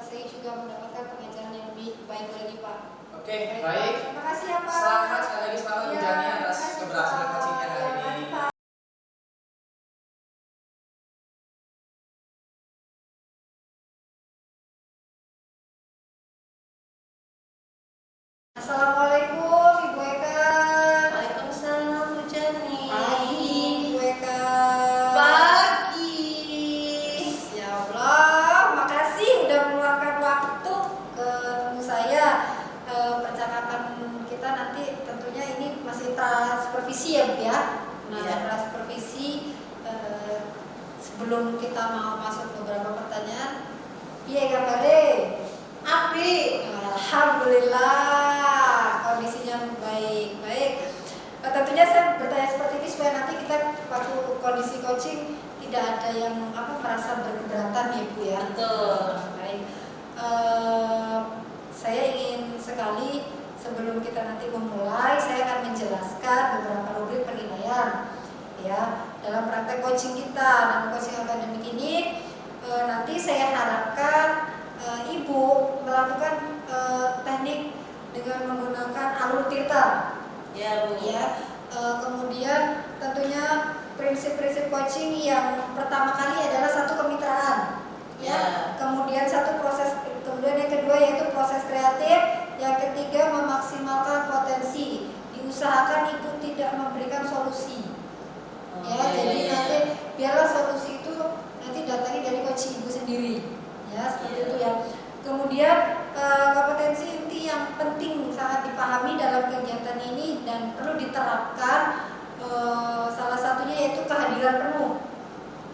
C: saya juga mendapatkan pengajaran yang lebih baik lagi Pak.
B: Oke,
C: Baik.
B: baik.
C: Terima kasih ya Pak.
B: Selamat sekali lagi selamat Bu
C: Ya,
B: Jani
C: terima
B: atas
C: kasih,
B: keberhasilan
C: Pak.
B: coachingnya hari
C: Ya,
B: ini.
C: mari, Pak. Assalamualaikum Ibu Eka.
A: Waalaikumsalam Bu Jani.
C: Pagi Ibu Eka.
A: Pagi.
C: Ya Allah, makasih udah meluangkan waktu ketemu saya. Percakapan kita nanti tentunya ini masih supervisi ya Bu ya. Nah,
A: Iya.
C: supervisi sebelum kita mau masuk beberapa pertanyaan, piye kabare?
A: Apik.
C: Alhamdulillah, kondisinya baik. Tentunya saya bertanya seperti ini supaya nanti kita waktu kondisi coaching tidak ada yang merasa berkeberatan ya Bu ya.
A: Betul.
C: Baik. Saya ingin sekali sebelum kita nanti memulai, saya akan menjelaskan beberapa rubrik penilaian ya dalam praktek coaching kita. Dalam coaching akademik ini nanti saya harapkan Ibu melakukan teknik dengan menggunakan alur tirta.
A: Ya Bu.
C: Ya, kemudian tentunya prinsip-prinsip coaching yang pertama kali adalah satu kemitraan. Ya. Kemudian kemudian yang kedua yaitu proses kreatif, yang ketiga memaksimalkan potensi. Diusahakan Ibu tidak memberikan solusi. Ya, jadi nanti biarlah solusi itu nanti datangnya dari coach Ibu sendiri. Ya, seperti itu ya. Kemudian kompetensi inti yang penting sangat dipahami dalam kegiatan ini dan perlu diterapkan, salah satunya yaitu kehadiran penuh.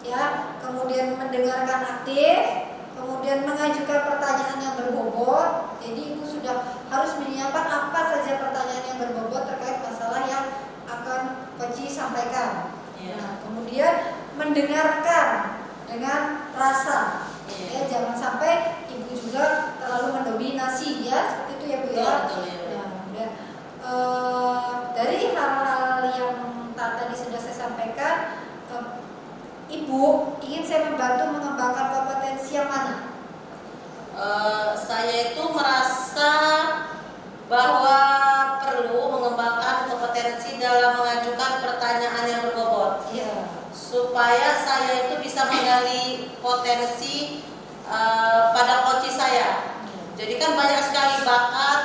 C: Ya, kemudian mendengarkan aktif, kemudian mengajukan pertanyaan yang berbobot. Jadi Ibu sudah harus menyiapkan apa saja pertanyaan yang berbobot terkait masalah yang akan coach sampaikan.
A: Ya.
C: Nah, kemudian mendengarkan dengan rasa. Ya, jangan sampai Ibu juga terlalu mendominasi ya, seperti itu ya.
A: Betul, ya.
C: Nah, kemudian dari hal-hal yang tadi sudah saya sampaikan, Ibu ingin saya membantu mengembangkan kompetensi yang mana?
A: Saya itu merasa bahwa perlu mengembangkan kompetensi dalam mengajukan pertanyaan yang berbobot,
C: Iya.
A: supaya saya itu bisa menggali potensi pada coach saya. Jadi kan banyak sekali bakat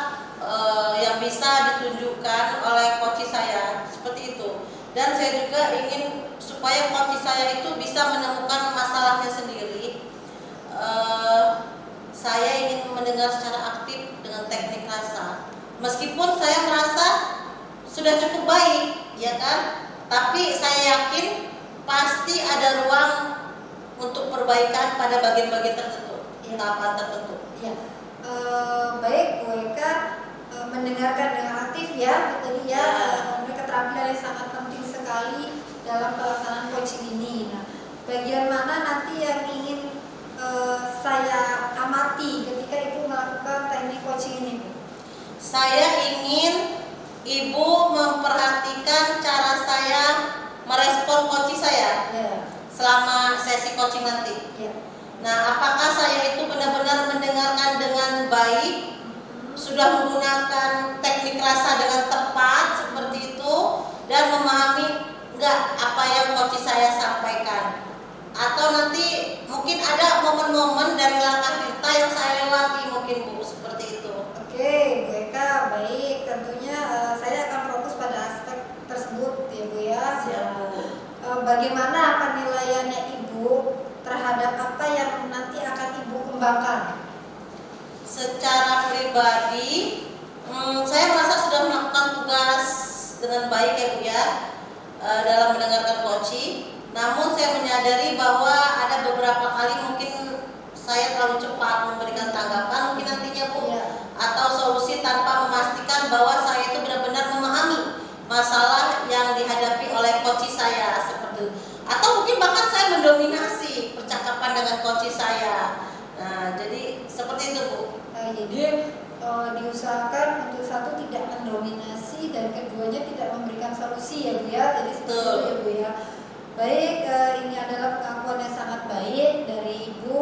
A: yang bisa ditunjukkan oleh coach saya, seperti itu. Dan saya juga ingin supaya coach saya itu bisa menemukan masalahnya sendiri. Saya ingin mendengar secara aktif dengan teknik rasa. Meskipun saya merasa sudah cukup baik, ya kan? Tapi saya yakin pasti ada ruang untuk perbaikan pada bagian-bagian tertentu, tahapan tertentu.
C: Ya. Baik, Bu Eka mendengarkan dengan aktif ya, tadi ya, keterampilan yang sangat penting sekali dalam pelaksanaan coaching ini. Nah, bagian mana nanti yang ingin saya amati ketika Ibu melakukan teknik coaching ini, Bu?
A: Saya ingin Ibu memperhatikan cara saya merespon coach saya selama sesi coaching nanti.
C: Ya.
A: Nah, apakah saya itu benar-benar mendengarkan dengan baik, sudah menggunakan teknik rasa dengan tepat seperti itu, dan memahami enggak apa yang coach saya sampaikan? Atau nanti mungkin ada momen-momen dari langkah kita yang saya lewati mungkin, Bu, seperti itu.
C: Oke, Bu Eka, baik. Tentunya saya akan fokus pada aspek tersebut ya, Bu ya.
A: Siap, Bu.
C: Bagaimana penilaiannya Ibu terhadap apa yang nanti akan Ibu kembangkan?
A: Secara pribadi, saya merasa sudah melakukan tugas dengan baik ya, Bu ya, dalam mendengarkan coaching. Namun saya menyadari bahwa ada beberapa kali mungkin saya terlalu cepat memberikan tanggapan mungkin nantinya, Bu, atau solusi tanpa memastikan bahwa saya itu benar-benar memahami masalah yang dihadapi oleh coach saya seperti itu. Atau mungkin bahkan saya mendominasi percakapan dengan coach saya. Nah, jadi seperti itu, Bu.
C: Jadi diusahakan untuk satu tidak mendominasi dan keduanya tidak memberikan solusi ya, Bu ya. Jadi seperti itu ya, Bu ya. Baik, ini adalah pengakuan yang sangat baik dari Ibu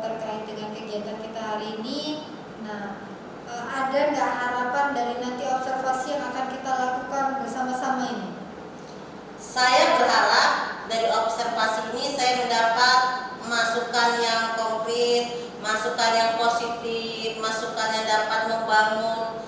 C: terkait dengan kegiatan kita hari ini. Nah, ada nggak harapan dari nanti observasi yang akan kita lakukan bersama-sama ini?
A: Saya berharap dari observasi ini saya mendapat masukan yang konkret, masukan yang positif, masukan yang dapat membangun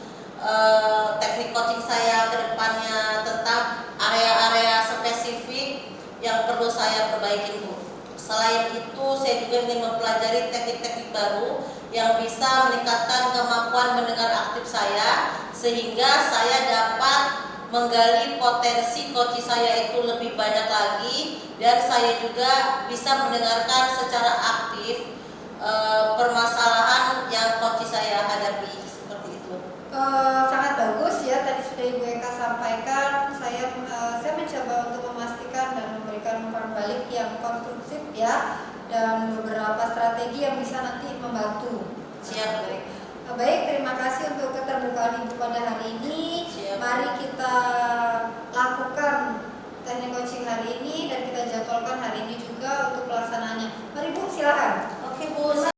A: teknik coaching saya ke depannya tentang area-area spesifik yang perlu saya perbaiki, Bu. Selain itu, saya juga ingin mempelajari teknik-teknik baru yang bisa meningkatkan kemampuan mendengar aktif saya sehingga saya dapat menggali potensi coach saya itu lebih banyak lagi dan saya juga bisa mendengarkan secara aktif permasalahan yang coach saya hadapi seperti itu.
C: Sangat bagus ya, tadi sudah Ibu Eka sampaikan. Saya mencoba untuk memastikan dan memberikan umpan balik yang konstruktif ya, dan beberapa strategi yang bisa nanti membantu.
A: Siap, baik.
C: Baik, terima kasih untuk keterbukaan Ibu pada hari ini.
A: Siap.
C: Mari kita lakukan teknik coaching hari ini dan kita jadwalkan hari ini juga untuk pelaksanaannya. Mari Bu, silakan.
A: Oke, Bu.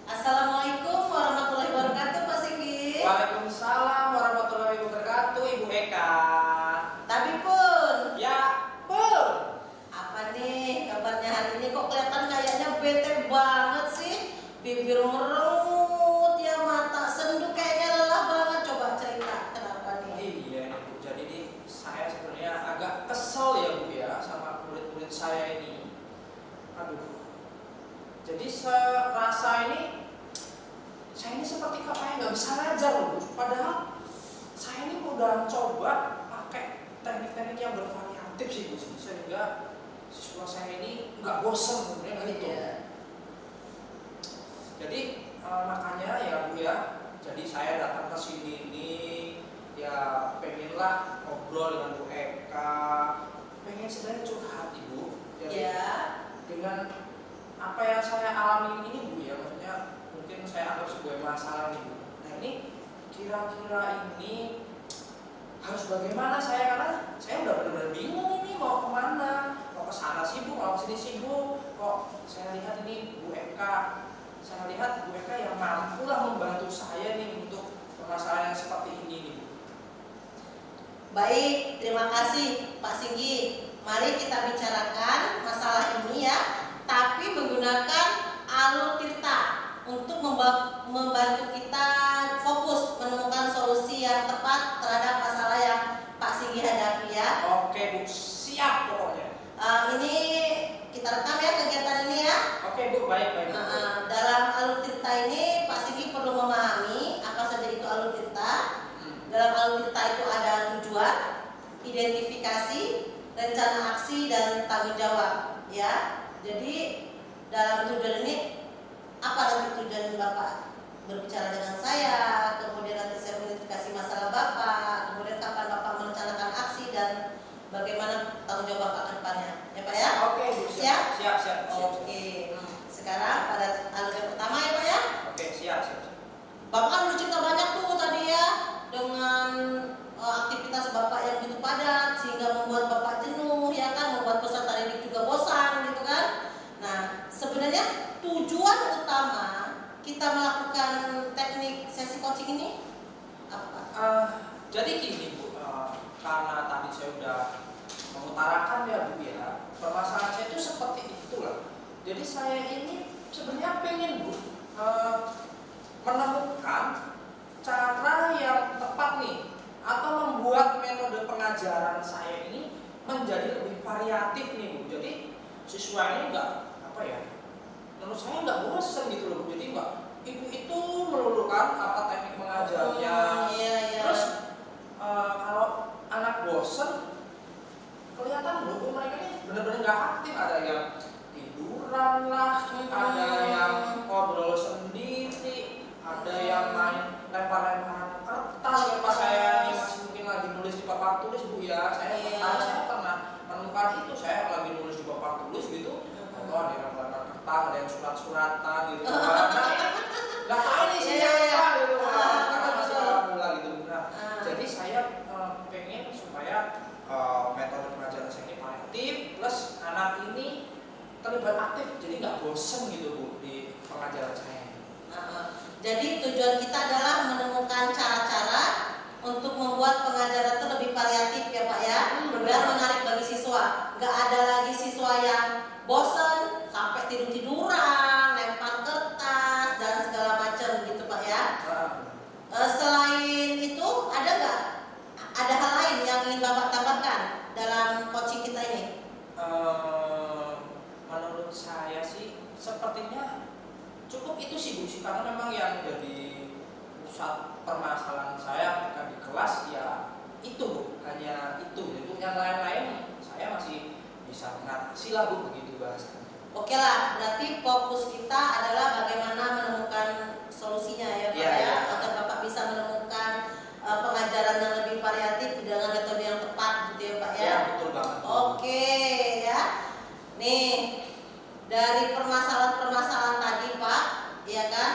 A: Assalamualaikum warahmatullahi wabarakatuh, Pak Singgi.
B: Waalaikumsalam warahmatullahi wabarakatuh, Ibu Eka.
A: Tapi pun,
B: Ya, Pul.
A: apa nih kabarnya hari ini? Kok kelihatan kayaknya bete banget sih? Bibir merengut, ya mata sendu, kayaknya lelah banget. Coba cerita kenapa nih?
B: Iya nih, Bu. Jadi nih saya sebenarnya agak kesel ya, Bu ya, sama murid-murid saya ini. Aduh. Jadi serasa ini saya ini seperti kayak nggak bisa ngajar loh, Bu. Padahal saya ini udah coba pakai teknik-teknik yang bervariatif sih, Bu, sehingga siswa saya ini nggak bosan sebenarnya gitu.
A: Iya.
B: Jadi makanya ya, Bu ya, jadi saya datang ke sini ini ya pengenlah ngobrol dengan Bu Eka, pengen sebenarnya curhat Ibu. Jadi
A: Ya.
B: dengan apa yang saya alami ini Bu ya, maksudnya mungkin saya anggap sebuah masalah nih Bu. Nah ini kira-kira ini harus bagaimana saya, karena saya udah benar-benar bingung ini mau kemana, mau ke sana sibuk, mau ke sini sibuk. Kok saya lihat ini Bu Eka, saya lihat Bu Eka yang mampu lah membantu saya nih untuk permasalahan yang seperti ini nih Bu.
A: Baik, terima kasih Pak Singgi. Mari kita bicarakan masalah ini ya, tapi menggunakan alur tirta untuk membantu kita fokus menemukan solusi yang tepat terhadap masalah yang Pak Singgi hadapi ya.
B: Oke Bu, siap pokoknya.
A: Ini kita rekam ya kegiatan ini ya.
B: Oke Bu, baik.
A: Dalam alur tirta ini Pak Singgi perlu memahami apa saja itu alur tirta. Dalam alur tirta itu ada tujuan, identifikasi, rencana aksi, dan tanggung jawab ya. Jadi dalam tujuan ini apa nanti tujuan Bapak berbicara dengan saya, kemudian nanti saya mengidentifikasi masalah Bapak, kemudian kapan Bapak merencanakan aksi, dan bagaimana tanggung jawab Bapak ke depannya ya Pak ya.
B: Oke Bu,
A: Siap?
B: siap.
A: Oke. Sekarang pada alur yang pertama ya Pak ya.
B: Oke, siap.
A: Bapak kan udah cerita banyak tuh tadi ya, dengan aktivitas Bapak yang begitu padat sehingga membuat Bapak jenuh ya kan, membuat peserta didik juga bosan gitu kan. Nah, sebenarnya tujuan utama kita melakukan teknik sesi coaching ini apa?
B: Jadi gini Bu, karena tadi saya udah mengutarakan ya Bu ya, permasalahan saya itu seperti itulah. Jadi saya ini sebenarnya pengen Bu menemukan cara yang tepat nih, atau membuat metode pengajaran saya ini menjadi lebih variatif nih Bu. Jadi siswa ini enggak apa ya, menurut saya enggak bosan gitu loh Bu. Jadi enggak itu melulu kan apa teknik mengajarnya.
A: Iya.
B: Terus kalau anak bosen kelihatan loh mereka ini benar-benar nggak aktif, ada yang tiduran lah, ada yang ngobrol sendiri, ada yang main lempar-lemparan kertas. Ya pas saya ini masih mungkin lagi nulis di papan tulis Bu ya, saya pernah menemukan itu, saya lagi nulis di papan tulis gitu, atau ada yang lempar kertas, ada yang surat-suratan gitu. Nggak tahu nih isinya apa gitu, karena masih awal mula gitu. Nah, jadi saya pengen supaya metode pengajaran saya ini variatif, plus anak ini terlibat aktif, jadi nggak bosen gitu Bu di pengajaran saya.
A: Jadi tujuan kita adalah menemukan cara-cara untuk membuat pengajaran itu lebih variatif ya Pak ya, biar menarik bagi siswa. Nggak ada lagi siswa yang bosen sampai tidur-tiduran, lempar kertas dan segala macam gitu Pak ya. Selain itu ada hal lain yang ingin Bapak tambahkan dalam coaching kita ini?
B: Menurut saya sih sepertinya cukup itu sih Bu, karena memang yang jadi pusat permasalahan saya ketika di kelas ya itu Bu, hanya itu. Itu yang lain-lain saya masih bisa mengatasi lah Bu, begitu bahasanya.
A: Oke lah, berarti fokus kita adalah bagaimana menemukan solusinya ya Pak ya, agar Bapak bisa menemukan pengajaran yang lebih variatif dengan metode yang tepat gitu ya Pak ya.
B: Ya betul banget.
A: Oke ya, nih dari permasalahan-permasalahan tadi Pak, ya kan?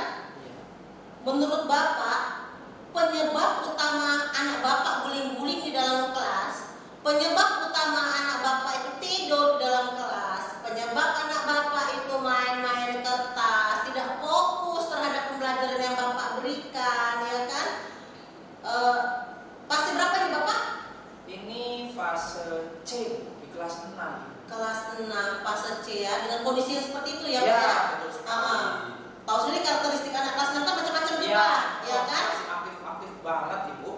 A: Menurut Bapak penyebab utama anak Bapak guling-guling di dalam kelas, penyebab utama anak Bapak itu tidur di dalam kelas, penyebab anak Bapak itu main-main kertas, tidak fokus terhadap pembelajaran yang Bapak berikan, ya kan? Fase berapa nih Bapak?
B: Ini fase C di kelas 6.
A: Kelas 6, fase C ya, dengan kondisi yang seperti itu ya
B: Ya,
A: Pak ya?
B: betul sekali.
A: Tahu sendiri karakteristik anak kelas 6 kan macam-macam juga, ya kan?
B: Masih aktif banget Ibu.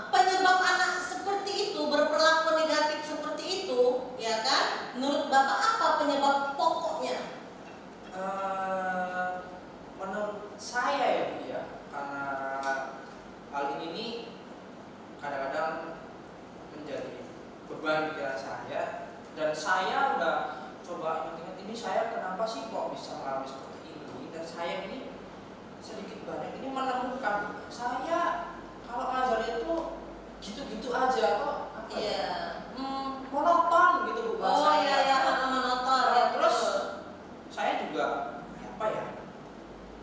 A: Penyebab anak seperti itu berperilaku negatif seperti itu, ya kan? Menurut Bapak apa penyebab pokoknya?
B: Menurut saya ya Bu ya, karena hal ini nih kadang-kadang menjadi beban pikiran saya, dan saya udah coba ingat-ingat ini saya kenapa sih kok bisa mengalami seperti ini, dan saya ini sedikit banyak ini menemukan saya kalau ngajar itu gitu-gitu aja kok.
A: Iya.
B: Monoton gitu Bu
A: Oh
B: bahasanya.
A: iya monoton ya.
B: Terus saya juga apa ya?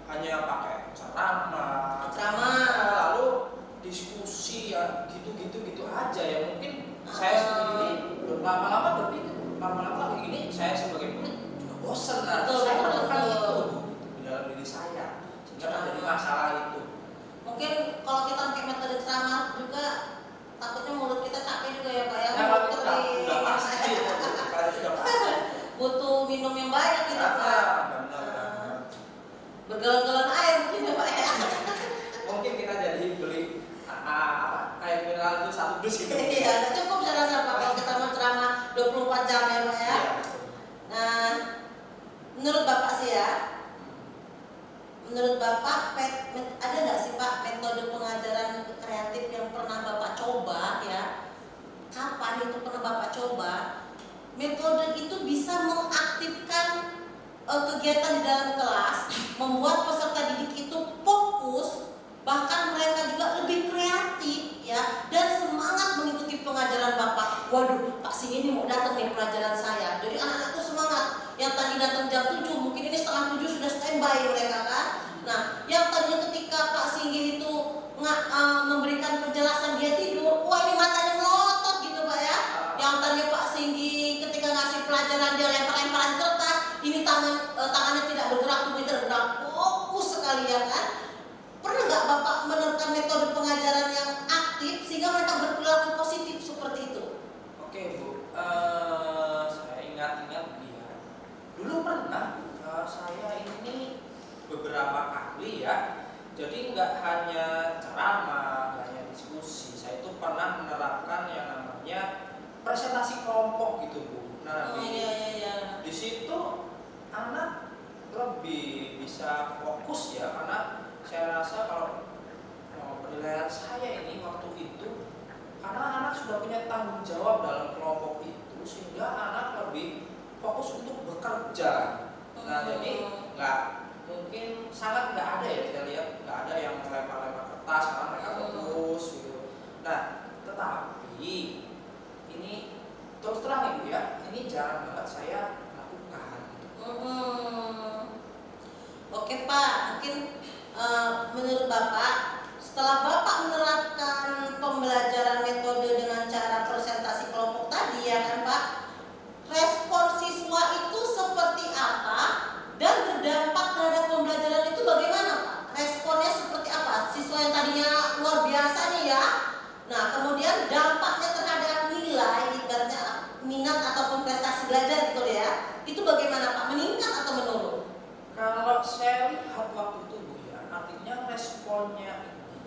B: Hanya pakai ceramah, lalu diskusi ya gitu aja ya. Mungkin saya sendiri lama-lama berpikir, lama-lama begini saya sebagai murid juga bosan. Nah, saya menemukan itu di dalam diri saya sehingga terjadi masalah itu.
A: Mungkin kalau kita pakai metode ceramah juga takutnya mulut kita capek juga ya Pak ya.
B: Nah, kalau itu udah pasti, kalau itu udah pasti.
A: Butuh minum yang banyak gitu Pak.
B: Benar.
A: Bergalon-galon air mungkin ya Pak ya.
B: Mungkin kita jadi beli air mineral itu 1 dus gitu.
A: Iya, nggak cukup saya rasa Pak kalau kita mau ceramah 24 jam ya Pak ya.
B: Iya.
A: Nah, menurut Bapak sih ya, menurut Bapak ada nggak sih Pak metode pengajaran kreatif yang pernah Bapak coba ya? Kapan itu pernah Bapak coba? Metode itu bisa mengaktifkan kegiatan di dalam kelas, membuat peserta didik itu fokus, bahkan mereka juga lebih kreatif ya, dan semangat mengikuti pengajaran Bapak. Waduh, Pak Singgi ini mau datang nih pelajaran saya. Jadi anak-anak itu semangat. Yang tadi datang jam 7, mungkin ini setengah 7 sudah standby mereka kan. Nah, yang tadinya ketika Pak Singgi itu memberikan penjelasan dia tidur, wah ini matanya melotot gitu Pak ya. Yang tadinya Pak Singgi ketika ngasih pelajaran dia lempar-lemparan kertas, ini tangannya tidak bergerak, tubuhnya tergerak, fokus sekali ya kan. Pernah nggak Bapak menerapkan metode pengajaran yang aktif sehingga mereka berperilaku positif seperti itu?
B: Oke Bu, saya ingat-ingat ya. Dulu pernah saya ini beberapa kali ya. Jadi nggak hanya ceramah, nggak hanya diskusi. Saya itu pernah menerapkan yang namanya presentasi kelompok gitu Bu. Nah di situ anak lebih bisa fokus ya, karena saya rasa kalau penilaian saya ini waktu itu karena anak sudah punya tanggung jawab dalam kelompok itu, sehingga anak lebih fokus untuk bekerja. Nah jadi mungkin sangat nggak ada ya, saya lihat nggak ada yang melempar-lempar kertas karena mereka fokus gitu. Nah tetapi ini terus terang ibu ya, ini jarang banget saya lakukan gitu.
A: Oke Pak, mungkin menurut Bapak setelah Bapak menerapkan pembelajaran metode dengan cara presentasi kelompok tadi ya kan Pak, respon siswa itu seperti apa dan berdampak terhadap pembelajaran itu bagaimana Pak? Responnya seperti apa? Siswa yang tadinya luar biasa nih ya, nah kemudian dampaknya terhadap nilai, ibaratnya minat ataupun prestasi belajar gitu ya, itu bagaimana Pak? Meningkat atau menurun?
B: Kalau saya lihat waktu itu Bu ya, artinya responnya ini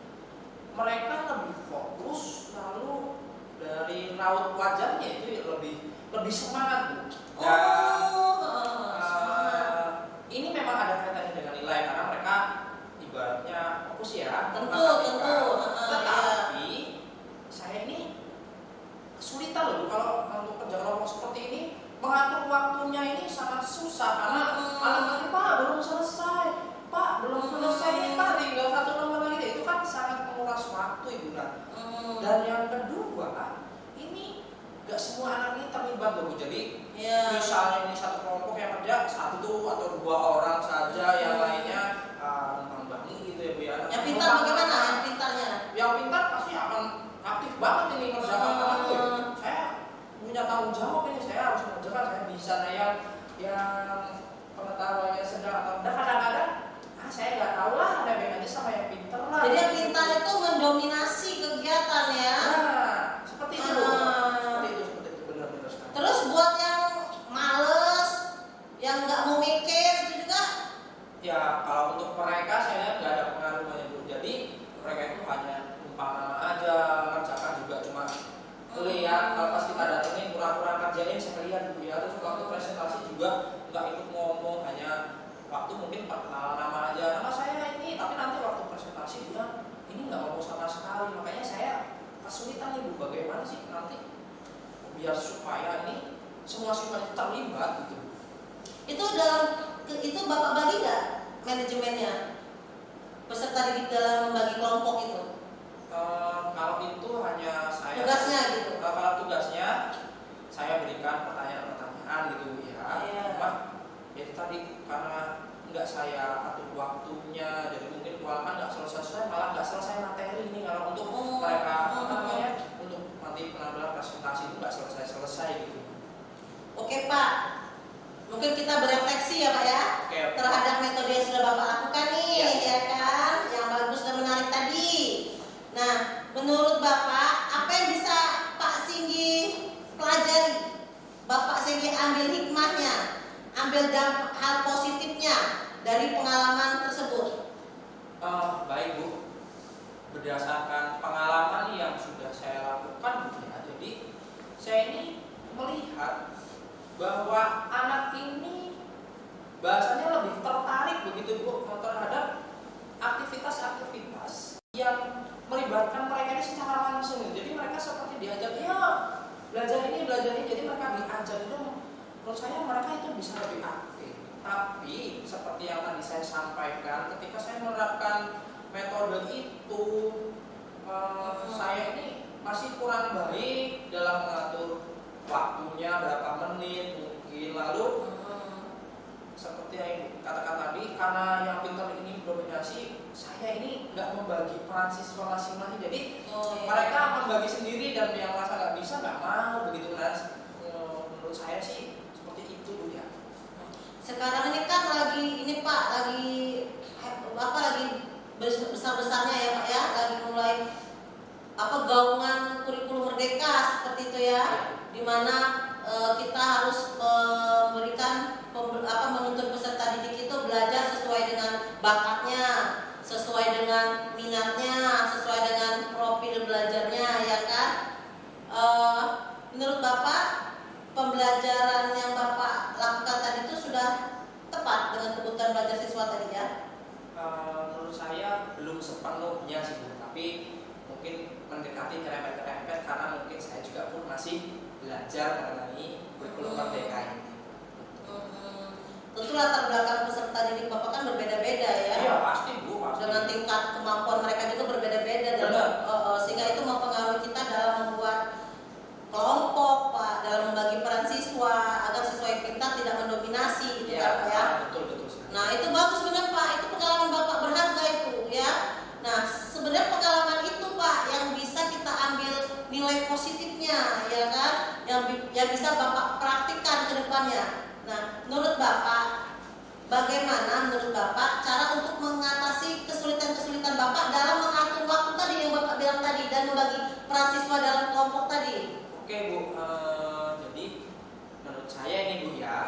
B: mereka lebih fokus, lalu dari raut wajahnya itu lebih semangat Bu. Ini memang ada kaitannya dengan nilai karena mereka ibaratnya fokus ya.
A: Tentu.
B: Tetapi saya ini kesulitan loh kalau untuk kerja kelompok seperti ini, mengatur waktunya ini sangat susah karena anak-anak Pak belum selesai, Pak belum selesai nih Pak, tinggal 1 nomor lagi. Itu kan sangat menguras waktu Ibu. Dan yang kedua, ini gak semua anak ini terlibat loh Bu. Jadi misalnya ini satu kelompok yang kerja 1 atau 2 orang saja, yang lainnya membangi gitu ya Bu ya.
A: Yang pintar bagaimana? Yang pintarnya?
B: Yang pintar pasti akan aktif banget ini ngerjakan teman gue. Saya punya tanggung jawab ini, saya harus mengerjakan, saya bisa. Nah yang pengetahuannya sedang atau rendah kadang-kadang saya nggak tahu lah, ada bedanya sama yang pintar lah.
A: Jadi yang pintar itu mendominasi kegiatan ya.
B: Nah seperti itu. Seperti itu benar-benar sekali.
A: Terus buat yang males, yang nggak mau mikir itu juga?
B: Ya kalau untuk mereka saya lihat nggak ada pengaruhnya Bu. Jadi mereka itu hanya numpang nama aja, ngerjakan juga cuma lihat. Kalau pas kita datengin pura-pura kerjain, saya lihat Bu ya. Terus waktu presentasi juga nggak ikut ngomong, hanya waktu mungkin perkenalan nama aja, nama saya ini, tapi nanti waktu presentasi dia ini nggak ngomong sama sekali. Makanya saya kesulitan nih Bu, bagaimana sih nanti biar supaya ini semua siswa itu terlibat gitu.
A: Itu Bapak bagi nggak manajemennya peserta didik dalam membagi kelompok itu?
B: Kalau itu hanya saya
A: Tugasnya gitu.
B: Kalau tugasnya saya berikan pertanyaan-pertanyaan gitu Bu ya.
A: Iya.
B: Cuma ya itu tadi karena nggak saya atur waktunya, jadi mungkin kewalahan nggak selesai, malah nggak selesai materi ini kalau untuk mereka apa namanya untuk nanti penampilan presentasi itu nggak selesai gitu.
A: Oke Pak, mungkin kita berefleksi ya Pak ya
B: Oke.
A: terhadap metode yang sudah Bapak lakukan nih,
B: Ya.
A: ya kan, yang bagus dan menarik tadi. Nah, menurut Bapak apa yang bisa Pak Singgi pelajari, Bapak Singgi ambil hikmahnya, ambil hal positifnya dari pengalaman tersebut?
B: Baik Bu, berdasarkan pengalaman yang sudah saya lakukan Bu ya, jadi saya ini melihat bahwa anak ini bahasanya lebih tertarik begitu Bu terhadap aktivitas-aktivitas yang melibatkan mereka ini secara langsung. Jadi mereka seperti diajak, ya belajar ini, jadi mereka diajar itu menurut saya mereka itu bisa lebih aktif. Tapi seperti yang tadi saya sampaikan, ketika saya menerapkan metode itu, saya ini masih kurang baik dalam mengatur waktunya berapa menit mungkin. Lalu seperti yang katakan tadi, karena yang pintar ini dominasi, saya ini nggak membagi peran siswa masing-masing. Jadi mereka membagi sendiri dan yang merasa nggak bisa nggak mau begitu. Nah, menurut saya sih seperti itu Bu ya.
A: Sekarang ini kan lagi ini Pak, lagi besar-besarnya ya Pak ya, lagi mulai gaungan kurikulum merdeka seperti itu ya, dimana kita harus memberikan menuntut peserta didik itu belajar sesuai dengan bakatnya, sesuai dengan minatnya, sesuai dengan profil belajarnya, ya kan? Menurut Bapak, pembelajaran yang Bapak lakukan tadi itu sudah tepat dengan kebutuhan belajar siswa tadi ya?
B: Menurut saya belum sepenuhnya sih Bu, tapi mungkin mendekati nyerempet-nyerempet karena mungkin saya juga pun masih belajar mengenai kurikulum merdeka ini.
A: Tentu latar belakang peserta didik Bapak kan berbeda-beda ya.
B: Iya pasti Bu, pasti.
A: Dengan tingkat kemampuan mereka juga berbeda-beda dalam sehingga itu mempengaruhi kita dalam membuat kelompok Pak, dalam membagi peran siswa agar siswa yang pintar tidak mendominasi gitu kan Pak ya.
B: Betul.
A: Nah itu bagus benar Pak, itu pengalaman Bapak berharga itu ya. Nah sebenarnya pengalaman itu Pak yang bisa kita ambil nilai positifnya ya kan, yang bisa Bapak praktikkan ke depannya. Nah menurut Bapak, bagaimana menurut Bapak cara untuk mengatasi kesulitan-kesulitan Bapak dalam mengatur waktu tadi yang Bapak bilang tadi dan membagi peran siswa dalam kelompok tadi?
B: Oke Bu, jadi menurut saya ini Bu ya.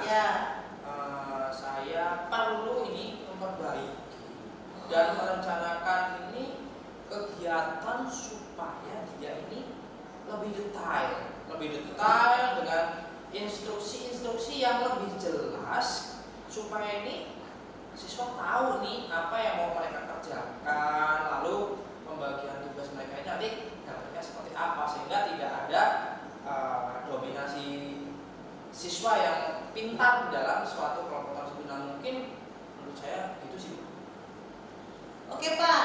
B: Saya perlu ini memperbaiki dan merencanakan ini kegiatan supaya dia ini lebih detail dengan instruksi-instruksi yang lebih jelas supaya ini siswa tahu nih apa yang mau mereka kerjakan, lalu pembagian tugas mereka ini nanti dapatnya seperti apa sehingga tidak ada dominasi siswa yang pintar di dalam suatu kelompok tersebut. Nah mungkin menurut saya itu sih.
A: Oke Pak,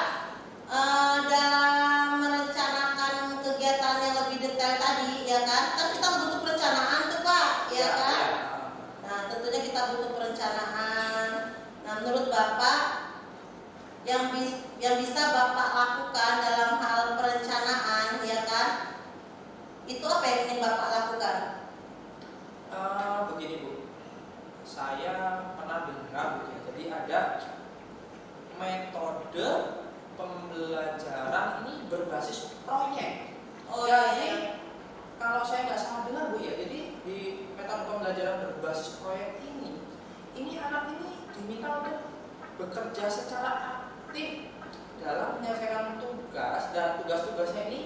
A: dalam merencanakan kegiatan yang lebih detail tadi ya kan kita butuh perencanaan tuh Pak ya kan. Nah tentunya kita butuh perencanaan. Nah menurut Bapak yang bisa Bapak lakukan dalam hal perencanaan ya kan, itu apa yang ingin Bapak lakukan?
B: Begini Bu, saya pernah dengar Bu ya, jadi ada metode pembelajaran ini berbasis proyek. Jadi kalau saya nggak salah dengar Bu ya, jadi di metode pembelajaran berbasis proyek ini anak ini diminta untuk bekerja secara aktif dalam menyelesaikan tugas dan tugas-tugasnya ini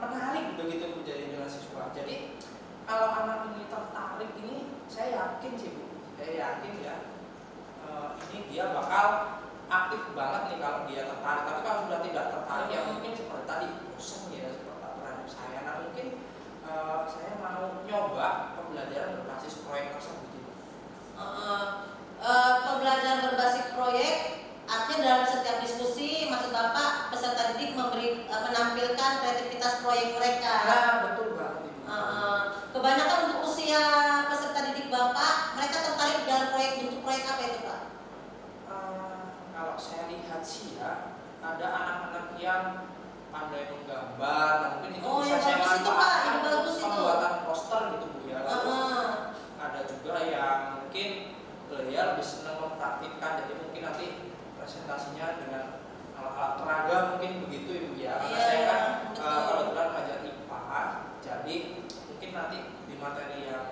B: menarik begitu menjadi dengan siswa. Jadi kalau anak ini tertarik ini, saya yakin sih Bu, ya ini dia bakal aktif banget nih kalau dia tertarik. Tapi kalau sudah tidak tertarik ya mungkin seperti tadi bosan ya seperti terhadap saya. Nah mungkin saya mau nyoba pembelajaran berbasis proyek tersebut.
A: Pembelajaran berbasis proyek artinya dalam setiap diskusi maksud Bapak peserta didik menampilkan
B: mulai menggambar. Nah, mungkin itu
A: Oh,
B: bisa
A: yang
B: saya
A: bagus itu, Pak.
B: manfaatkan
A: Yang bagus
B: untuk
A: itu.
B: pembuatan poster gitu Bu ya. Lalu
A: Heeh.
B: ada juga yang mungkin beliau lebih senang mempraktikkan, jadi mungkin nanti presentasinya dengan alat-alat peraga mungkin begitu Ibu ya. Karena
A: Iya,
B: saya kan
A: betul.
B: kebetulan mengajar IPA, jadi mungkin nanti di materi yang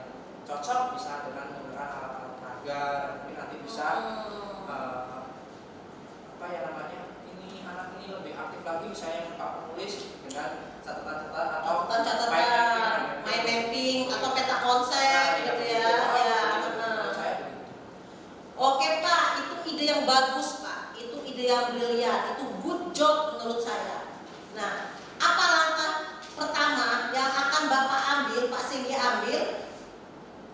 B: cocok bisa dengan menggunakan alat-alat peraga, dan mungkin nanti bisa apa ya namanya, ini anak ini lebih aktif lagi, misalnya suka menulis dengan catatan-catatan atau
A: catatan, mind mapping atau peta konsep gitu ya. Ya,
B: menurut saya begitu.
A: Oke Pak, itu ide yang bagus Pak, itu ide yang brilian, itu good job menurut saya. Nah, apa langkah pertama yang akan Bapak ambil, Pak Singgi ambil,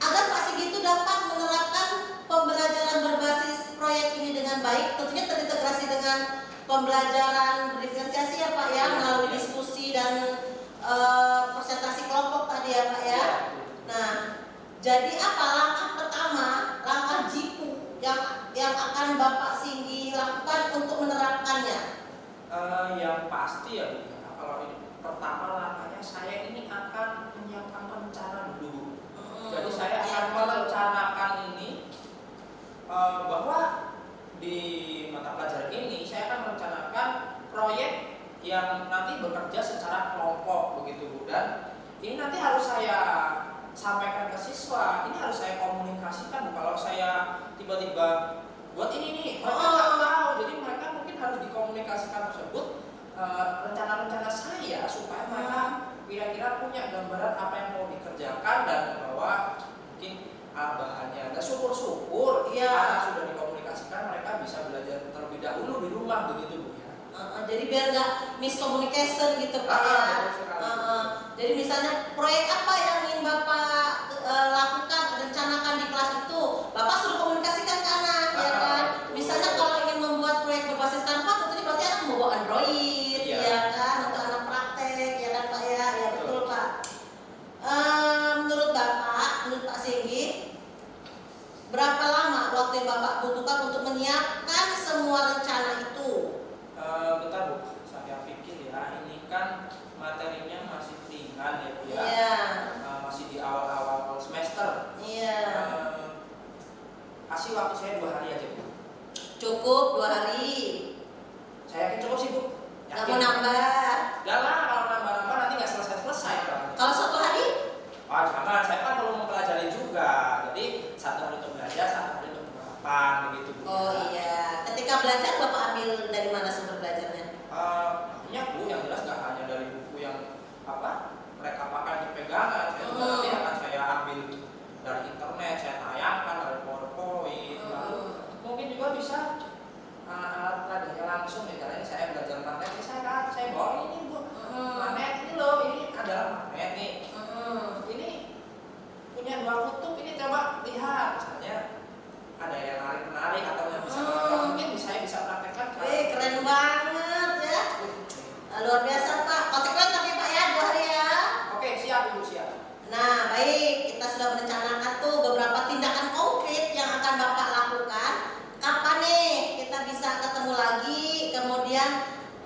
A: agar Pak Singgi itu dapat menerapkan pembelajaran berbasis proyek ini dengan baik, tentunya terintegrasi dengan pembelajaran diferensiasi ya Pak ya, melalui diskusi dan presentasi kelompok tadi ya Pak ya. Nah, jadi apa langkah pertama, langkah jitu yang akan Bapak Singgi lakukan untuk menerapkannya?
B: Yang pasti ya Bu, ya, kalau ini pertama langkahnya saya ini akan menyiapkan rencana dulu. Jadi saya akan merencanakan ini bahwa di mata pelajaran ini saya akan merencanakan proyek yang nanti bekerja secara kelompok begitu Bu, dan ini nanti harus saya sampaikan ke siswa, ini harus saya komunikasikan Bu. Kalau saya tiba-tiba buat ini nih, mereka nggak tahu, jadi mereka mungkin harus dikomunikasikan tersebut rencana-rencana saya supaya mereka kira-kira punya gambaran apa yang mau dikerjakan, dan bahwa mungkin bahannya. Dan syukur-syukur karena sudah dikomunikasikan, mereka bisa belajar terlebih dahulu di rumah begitu Bu ya.
A: Jadi biar nggak miscommunication gitu Pak ya. Jadi misalnya proyek apa yang ingin Bapak lakukan, rencanakan di kelas itu, Bapak suruh komunikasikan ke anak ya kan. Misalnya kalau ingin membuat proyek berbasis Canva, tentunya berarti anak membawa Android ya kan, untuk anak praktek ya kan Pak ya. Ya betul Pak. Menurut Bapak, menurut Pak Singgi, berapa lama waktu yang Bapak butuhkan untuk menyiapkan semua rencana itu?
B: Bentar Bu, saya pikir ya, ini kan materinya masih ringan ya Bu ya.
A: Iya.
B: Masih di awal-awal semester.
A: Iya.
B: Kasih waktu saya 2 hari aja Bu.
A: Cukup 2 hari.
B: Saya yakin cukup sih Bu.
A: Nggak mau nambah.
B: Gak lah, kalau nambah-nambah nanti nggak selesai-selesai Pak.
A: Kalau 1 hari?
B: Wah jangan, saya kan perlu mempelajari juga. Jadi 1 hari untuk belajar, 1 hari untuk penerapan begitu Bu.
A: Oh iya. Ketika belajar Bapak ambil dari mana sumber belajarnya?
B: Banyak Bu, yang jelas nggak hanya dari buku yang mereka pakai di pegangan. Saya juga nanti akan saya ambil dari internet, saya tayangkan dari PowerPoint. Lalu mungkin juga bisa alat peraganya langsung nih, karena ini saya belajar magnet, saya bawa ini Bu. Magnet ini loh, ini adalah magnet nih. Ini punya 2 kutub, ini coba lihat, misalnya ada yang menarik atau yang bisa mungkin saya bisa praktekkan.
A: Keren banget ya. Luar biasa Pak. Konsekuen tapi Pak ya 2 hari ya.
B: Oke, siap Ibu, siap.
A: Nah baik, kita sudah merencanakan tuh beberapa tindakan konkret yang akan Bapak lakukan. Kapan nih kita bisa ketemu lagi, kemudian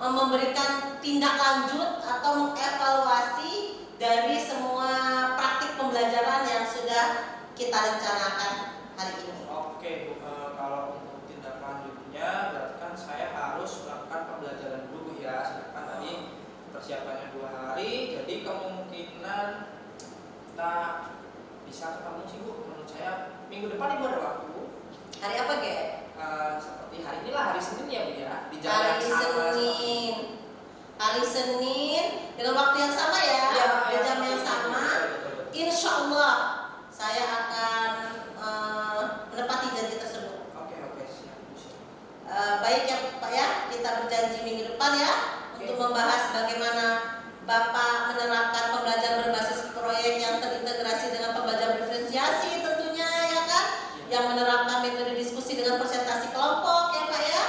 A: memberikan tindak lanjut atau mengevaluasi dari semua praktik pembelajaran yang sudah kita rencanakan hari ini.
B: Oke Bu, kalau untuk tindak lanjutnya berarti kan saya harus melakukan pembelajaran dulu ya. Sedangkan tadi persiapannya 2 hari, jadi kemungkinan kita bisa ketemu sih Bu. Menurut saya minggu depan Ibu ada waktu.
A: Hari apa Ge?
B: Seperti hari inilah, hari Senin ya Bu ya, di jam yang
A: Hari
B: sama.
A: Senin. Hari Senin dengan waktu yang sama ya, di jam yang sama. Insya Allah saya akan menepati janji tersebut.
B: Oke, siap Bu, siap.
A: Baik ya Pak ya, kita berjanji minggu depan ya untuk membahas bagaimana Bapak menerapkan pembelajaran berbasis proyek yang terintegrasi dengan pembelajaran diferensiasi tentunya ya kan, yang menerapkan metode diskusi dengan presentasi kelompok ya Pak ya.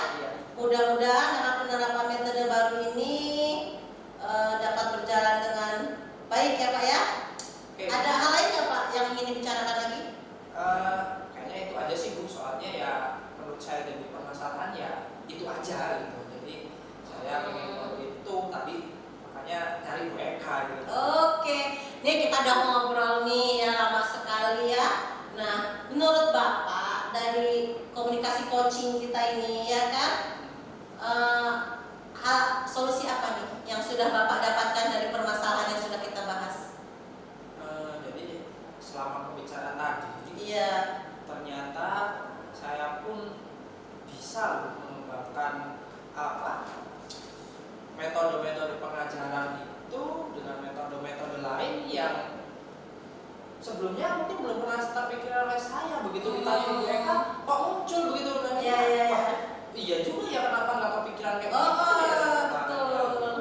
A: Mudah-mudahan dengan penerapan metode baru ini dapat berjalan dengan baik ya Pak ya. Ada hal lain nggak Pak yang ingin dibicarakan lagi?
B: Kayaknya itu aja sih Bu, soalnya ya menurut saya jadi permasalahan ya itu aja gitu. Jadi saya pengen itu tadi makanya nyari Bu Eka gitu.
A: Oke, nih kita udah ngobrol nih ya lama sekali ya. Nah, menurut Bapak dari komunikasi coaching kita ini ya kan, solusi apa nih yang sudah Bapak dapatkan dari permasalahan yang sudah kita bahas?
B: Jadi selama pembicaraan tadi,
A: Iya.
B: ternyata saya pun bisa loh mengembangkan metode-metode pengajaran itu dengan metode-metode lain yang sebelumnya mungkin belum pernah terpikir oleh saya. Begitu ditanya Ibu Eka, kok muncul begitu?
A: Iya, iya, iya.
B: Iya juga ya, kenapa nggak kepikiran kayak
A: Oh,
B: gitu ya?
A: betul.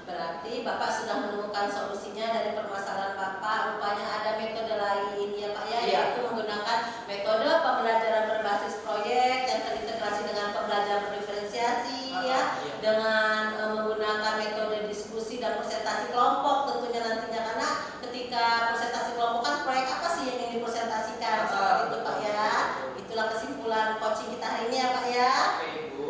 A: Berarti Bapak sudah menemukan solusinya dari permasalahan Bapak. Rupanya ada metode lain ya Pak ya,
B: Iya.
A: yaitu menggunakan metode pembelajaran berbasis proyek yang terintegrasi dengan pembelajaran berdiferensiasi ya,
B: Iya.
A: dengan menggunakan metode diskusi dan presentasi kelompok tentunya nantinya, karena ketika presentasi kelompok kan proyek apa sih yang ingin dipresentasikan seperti itu Pak ya. Itulah kesimpulan coaching kita hari ini ya Pak ya.
B: Oke Ibu.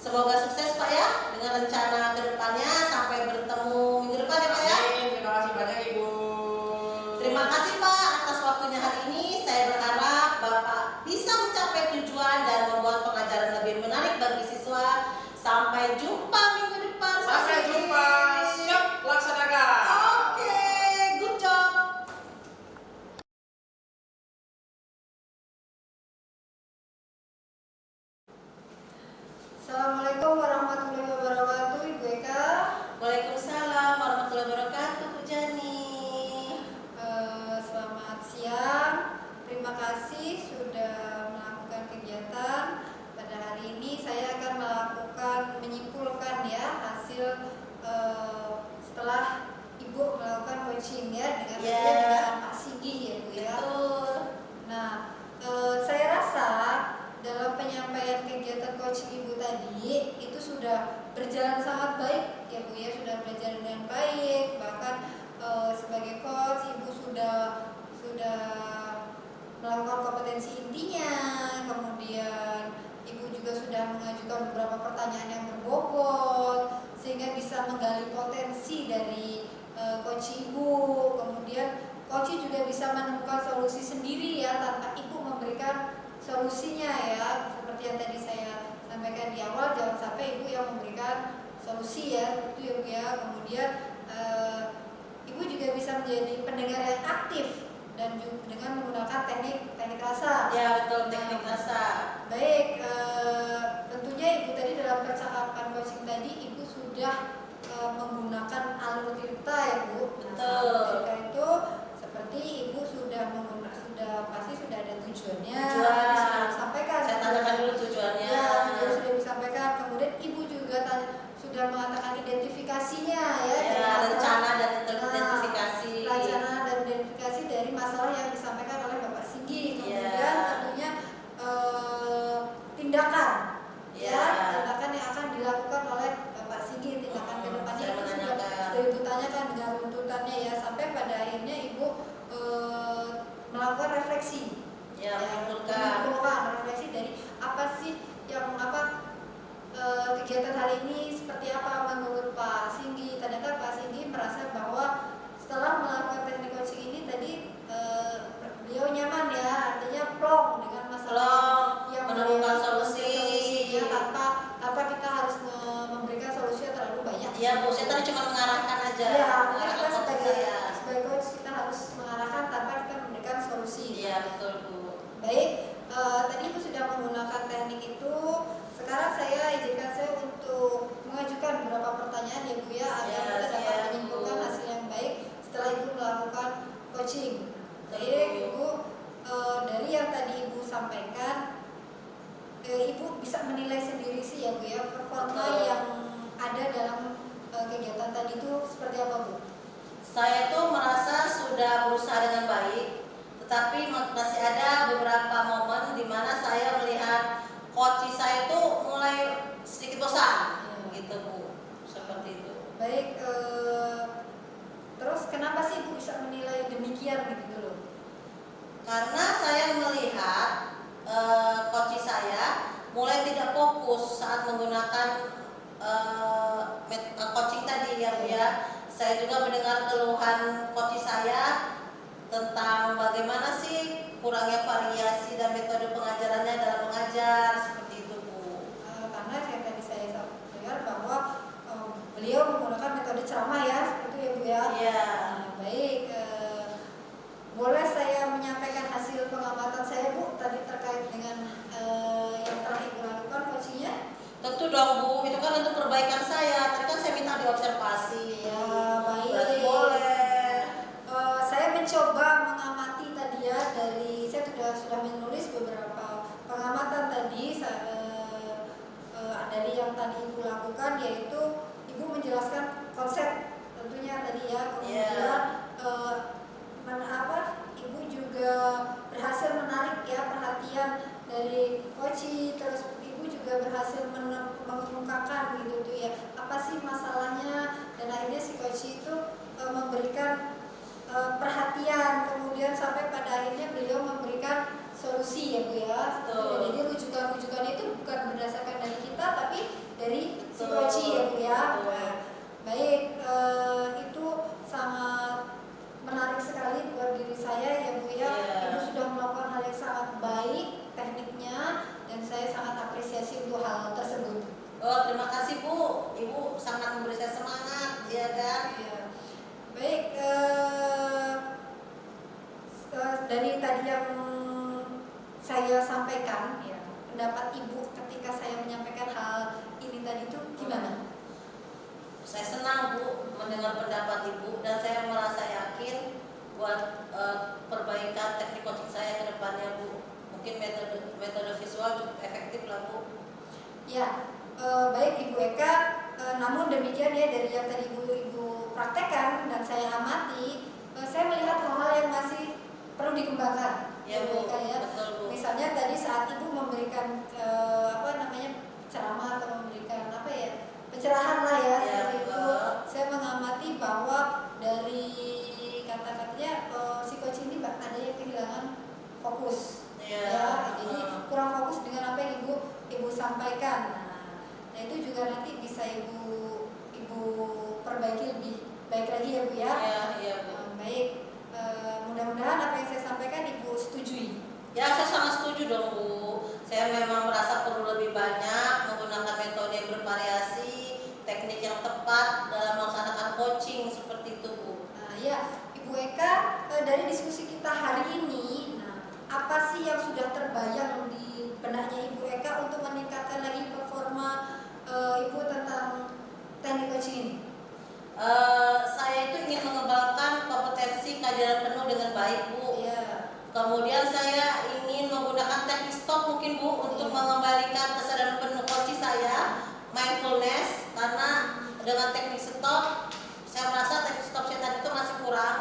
A: Semoga sukses Pak ya dengan rencana kedepannya. Sampai bertemu minggu depan ya Pak ya.
B: Amin. Terima kasih banyak Ibu.
A: Terima kasih Pak atas waktunya hari ini. Saya berharap Bapak bisa mencapai tujuan dan membuat pengajaran lebih menarik bagi siswa. Sampai jumpa minggu depan.
B: Sampai jumpa. Siap laksanakan.
A: Oke, good job.
C: Assalamualaikum warahmatullahi wabarakatuh, Ibu Eka.
A: Waalaikumsalam warahmatullahi wabarakatuh, Bu Jani.
C: Selamat siang. Terima kasih sudah melakukan kegiatan. Pada hari ini saya akan menyimpulkan ya hasil setelah Ibu melakukan coaching ya dengan Pak Sigi ya Bu ya.
A: Betul.
C: Nah, saya rasa dalam penyampaian kegiatan coaching Ibu tadi itu sudah berjalan sangat baik ya Bu ya, sudah berjalan dengan baik. Bahkan sebagai coach Ibu sudah melakukan kompetensi intinya, kemudian Ibu juga sudah mengajukan beberapa pertanyaan yang berbobot sehingga bisa menggali potensi dari coach Ibu. Kemudian coach juga bisa menemukan solusi sendiri ya tanpa Ibu memberikan solusinya ya. Seperti yang tadi saya sampaikan di awal, jangan sampai Ibu yang memberikan solusi ya, itu ya Bu ya. Kemudian Ibu juga bisa menjadi pendengar yang aktif dan juga dengan menggunakan teknik rasa.
A: Ya betul, teknik rasa.
C: Baik, tentunya Ibu tadi dalam percakapan coaching tadi Ibu sudah menggunakan alur cerita ya Bu.
A: Betul.
C: Alur cerita itu seperti Ibu pasti sudah ada tujuannya.
A: Tujuan.
C: Sudah disampaikan.
A: Saya tanyakan dulu tujuannya.
C: Ya, tujuan sudah disampaikan. Kemudian Ibu juga sudah mengatakan identifikasinya ya.
A: Ya,
C: dari masalah.
A: rencana dan
C: Nah,
A: identifikasi.
C: rencana dan identifikasi dari masalah yang disampaikan oleh Bapak Sigi. Kemudian
A: Ya.
C: tentunya tindakan
A: Ya.
C: tindakan yang akan dilakukan oleh Bapak Sigi, tindakan ke depannya
A: Saya
C: itu sudah
A: menanyakan.
C: Ibu tanyakan dengan runtutannya ya, sampai pada akhirnya Ibu melakukan refleksi
A: Ya, menyimpulkan.
C: refleksi dari apa sih yang kegiatan hari ini seperti apa menurut Pak Singgi. Ternyata Pak Singgi merasa bahwa setelah melakukan teknik coaching ini tadi beliau nyaman ya, artinya plong dengan masalah yang
A: menemukan
C: beliau
A: solusi.
C: ya, tanpa kita harus memberikan solusi yang terlalu banyak.
A: Ya Bu, saya tadi cuma mengarahkan aja.
C: Ya,
A: Mengarahkan
C: kita
A: fokus
C: sebagai
A: saya.
C: coach kita harus mengarahkan tanpa kita memberikan solusi.
A: Iya betul Bu.
C: Baik, tadi Ibu sudah menggunakan teknik itu. Sekarang izinkan saya untuk mengajukan beberapa pertanyaan ya Bu ya, agar kita dapat
A: siap,
C: menyimpulkan
A: Bu.
C: hasil yang baik setelah Ibu melakukan coaching.
A: Betul,
C: Baik
A: Bu.
C: Ibu, dari yang tadi Ibu sampaikan, Ibu bisa menilai sendiri sih ya Bu ya, performa
A: Betul.
C: yang ada dalam kegiatan tadi itu seperti apa Bu?
A: Saya tuh merasa sudah berusaha dengan baik, tetapi masih ada beberapa momen di mana saya melihat coach saya tuh mulai sedikit bosan, gitu Bu, seperti itu.
C: Baik, terus kenapa sih Ibu bisa menilai demikian gitu loh?
A: Saya juga mendengar keluhan coach saya tentang bagaimana sih kurangnya variasi dan metode pengajarannya dalam mengajar seperti itu Bu.
C: Karena yang tadi saya dengar bahwa beliau menggunakan metode ceramah ya, seperti itu ya Bu ya.
A: Iya.
C: Baik, boleh saya menyampaikan hasil pengamatan saya Bu tadi terkait dengan yang telah Ibu lakukan coachingnya?
A: Tentu dong Bu, itu kan untuk perbaikan saya. Tadi kan saya minta diobservasi.
C: Ya, baik.
A: Berarti boleh.
C: Saya mencoba mengamati tadi ya, dari saya sudah menulis beberapa pengamatan tadi dari yang tadi Ibu lakukan, yaitu Ibu menjelaskan konsep tentunya tadi ya, kemudian Ibu juga berhasil menarik ya perhatian dari coach, terus Ibu juga berhasil mengemukakan gitu tuh ya, apa sih masalahnya, dan akhirnya si coach itu memberikan perhatian, kemudian sampai pada akhirnya beliau memberikan solusi ya Bu ya.
A: Betul.
C: Jadi rujukan-rujukan itu bukan berdasarkan dari kita tapi dari si coach ya Bu ya. Nah, baik, itu sangat menarik sekali buat diri saya ya Bu ya.
A: Iya.
C: Ibu sudah melakukan hal yang sangat baik tekniknya, dan saya sangat apresiasi untuk hal tersebut.
A: Oh, terima kasih Bu. Ibu sangat memberi saya semangat, ya kan?
C: Ya. Baik, dari tadi yang saya sampaikan ya, pendapat Ibu ketika saya menyampaikan hal ini tadi itu gimana?
A: Saya senang Bu mendengar pendapat Ibu, dan saya merasa yakin buat perbaikan teknik coaching saya ke depannya Bu. Mungkin metode visual cukup efektif lah Bu.
C: Ya, baik Ibu Eka, namun demikian ya, dari yang tadi Ibu praktekkan dan saya amati, saya melihat hal-hal yang masih perlu dikembangkan.
A: Ya
C: Ibu
A: Bu,
C: Eka ya.
A: betul Bu.
C: Misalnya tadi saat Ibu memberikan ceramah atau memberikan pencerahan lah ya, seperti itu. Saya mengamati bahwa dari kata-katanya si coach ini ada yang kehilangan fokus. Ya, jadi kurang fokus dengan apa yang Ibu sampaikan. Nah, itu juga nanti bisa Ibu perbaiki lebih baik lagi ya Bu ya.
A: Iya Bu.
C: Baik, mudah-mudahan apa yang saya sampaikan Ibu setujui.
A: Ya, saya sangat setuju dong Bu. Saya memang merasa perlu lebih banyak menggunakan metode yang bervariasi, teknik yang tepat dalam melaksanakan coaching seperti itu Bu.
C: Ya, Ibu Eka, dari diskusi kita hari ini, apa sih yang sudah terbayang di benaknya Ibu Eka untuk meningkatkan lagi performa Ibu tentang teknik coaching ini?
A: Saya itu ingin mengembangkan kompetensi kajian penuh dengan baik Bu.
C: Iya.
A: Kemudian saya ingin menggunakan teknik stop mungkin Bu untuk mengembalikan kesadaran penuh coaching saya, mindfulness, karena dengan teknik stop saya merasa teknik stop saya tadi itu masih kurang,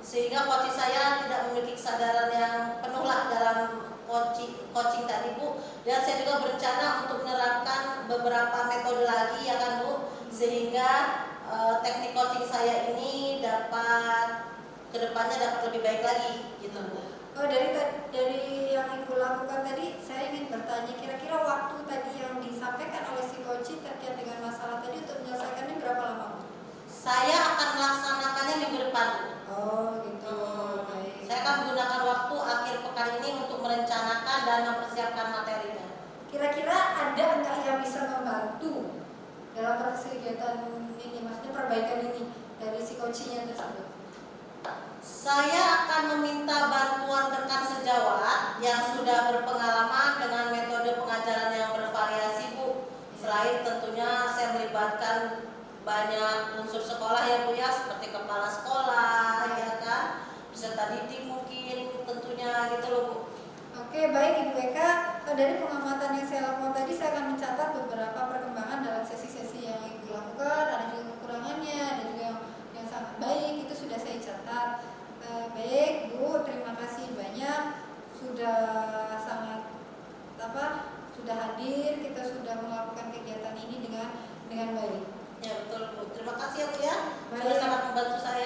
A: sehingga coaching saya tidak memiliki kesadaran yang penuh lah dalam coaching tadi Bu. Dan saya juga berencana untuk menerapkan beberapa metode lagi ya kan Bu, sehingga teknik coaching saya ini dapat kedepannya dapat lebih baik lagi gitu Bu.
C: Dari yang Ibu lakukan tadi, saya ingin bertanya, kira-kira waktu tadi yang disampaikan oleh si coach terkait dengan masalah tadi untuk menyelesaikannya berapa lama Bu?
A: Saya akan melaksanakannya minggu depan Bu.
C: Oh gitu. Baik.
A: Saya akan menggunakan waktu akhir pekan ini untuk merencanakan dan mempersiapkan materinya.
C: Kira-kira ada enggak yang bisa membantu dalam proses kegiatan ini, maksudnya perbaikan ini dari si coachingnya tersebut?
A: Saya akan meminta bantuan rekan sejawat yang sudah berpengalaman dengan metode pengajaran yang bervariasi Bu. Selain tentunya saya melibatkan banyak unsur sekolah ya Bu ya, seperti kepala sekolah ya kan, peserta didik mungkin tentunya gitu loh Bu.
C: Oke, baik Ibu Eka, dari pengamatan yang saya lakukan tadi, saya akan mencatat beberapa perkembangan dalam sesi-sesi yang Ibu lakukan, ada juga kekurangannya, ada juga yang sangat baik, itu sudah saya catat. Baik Bu, terima kasih banyak sudah sudah hadir, kita sudah melakukan kegiatan ini dengan baik.
A: Ya betul Bu, terima kasih ya Bu ya,
C: Baik.
A: sudah sangat membantu saya.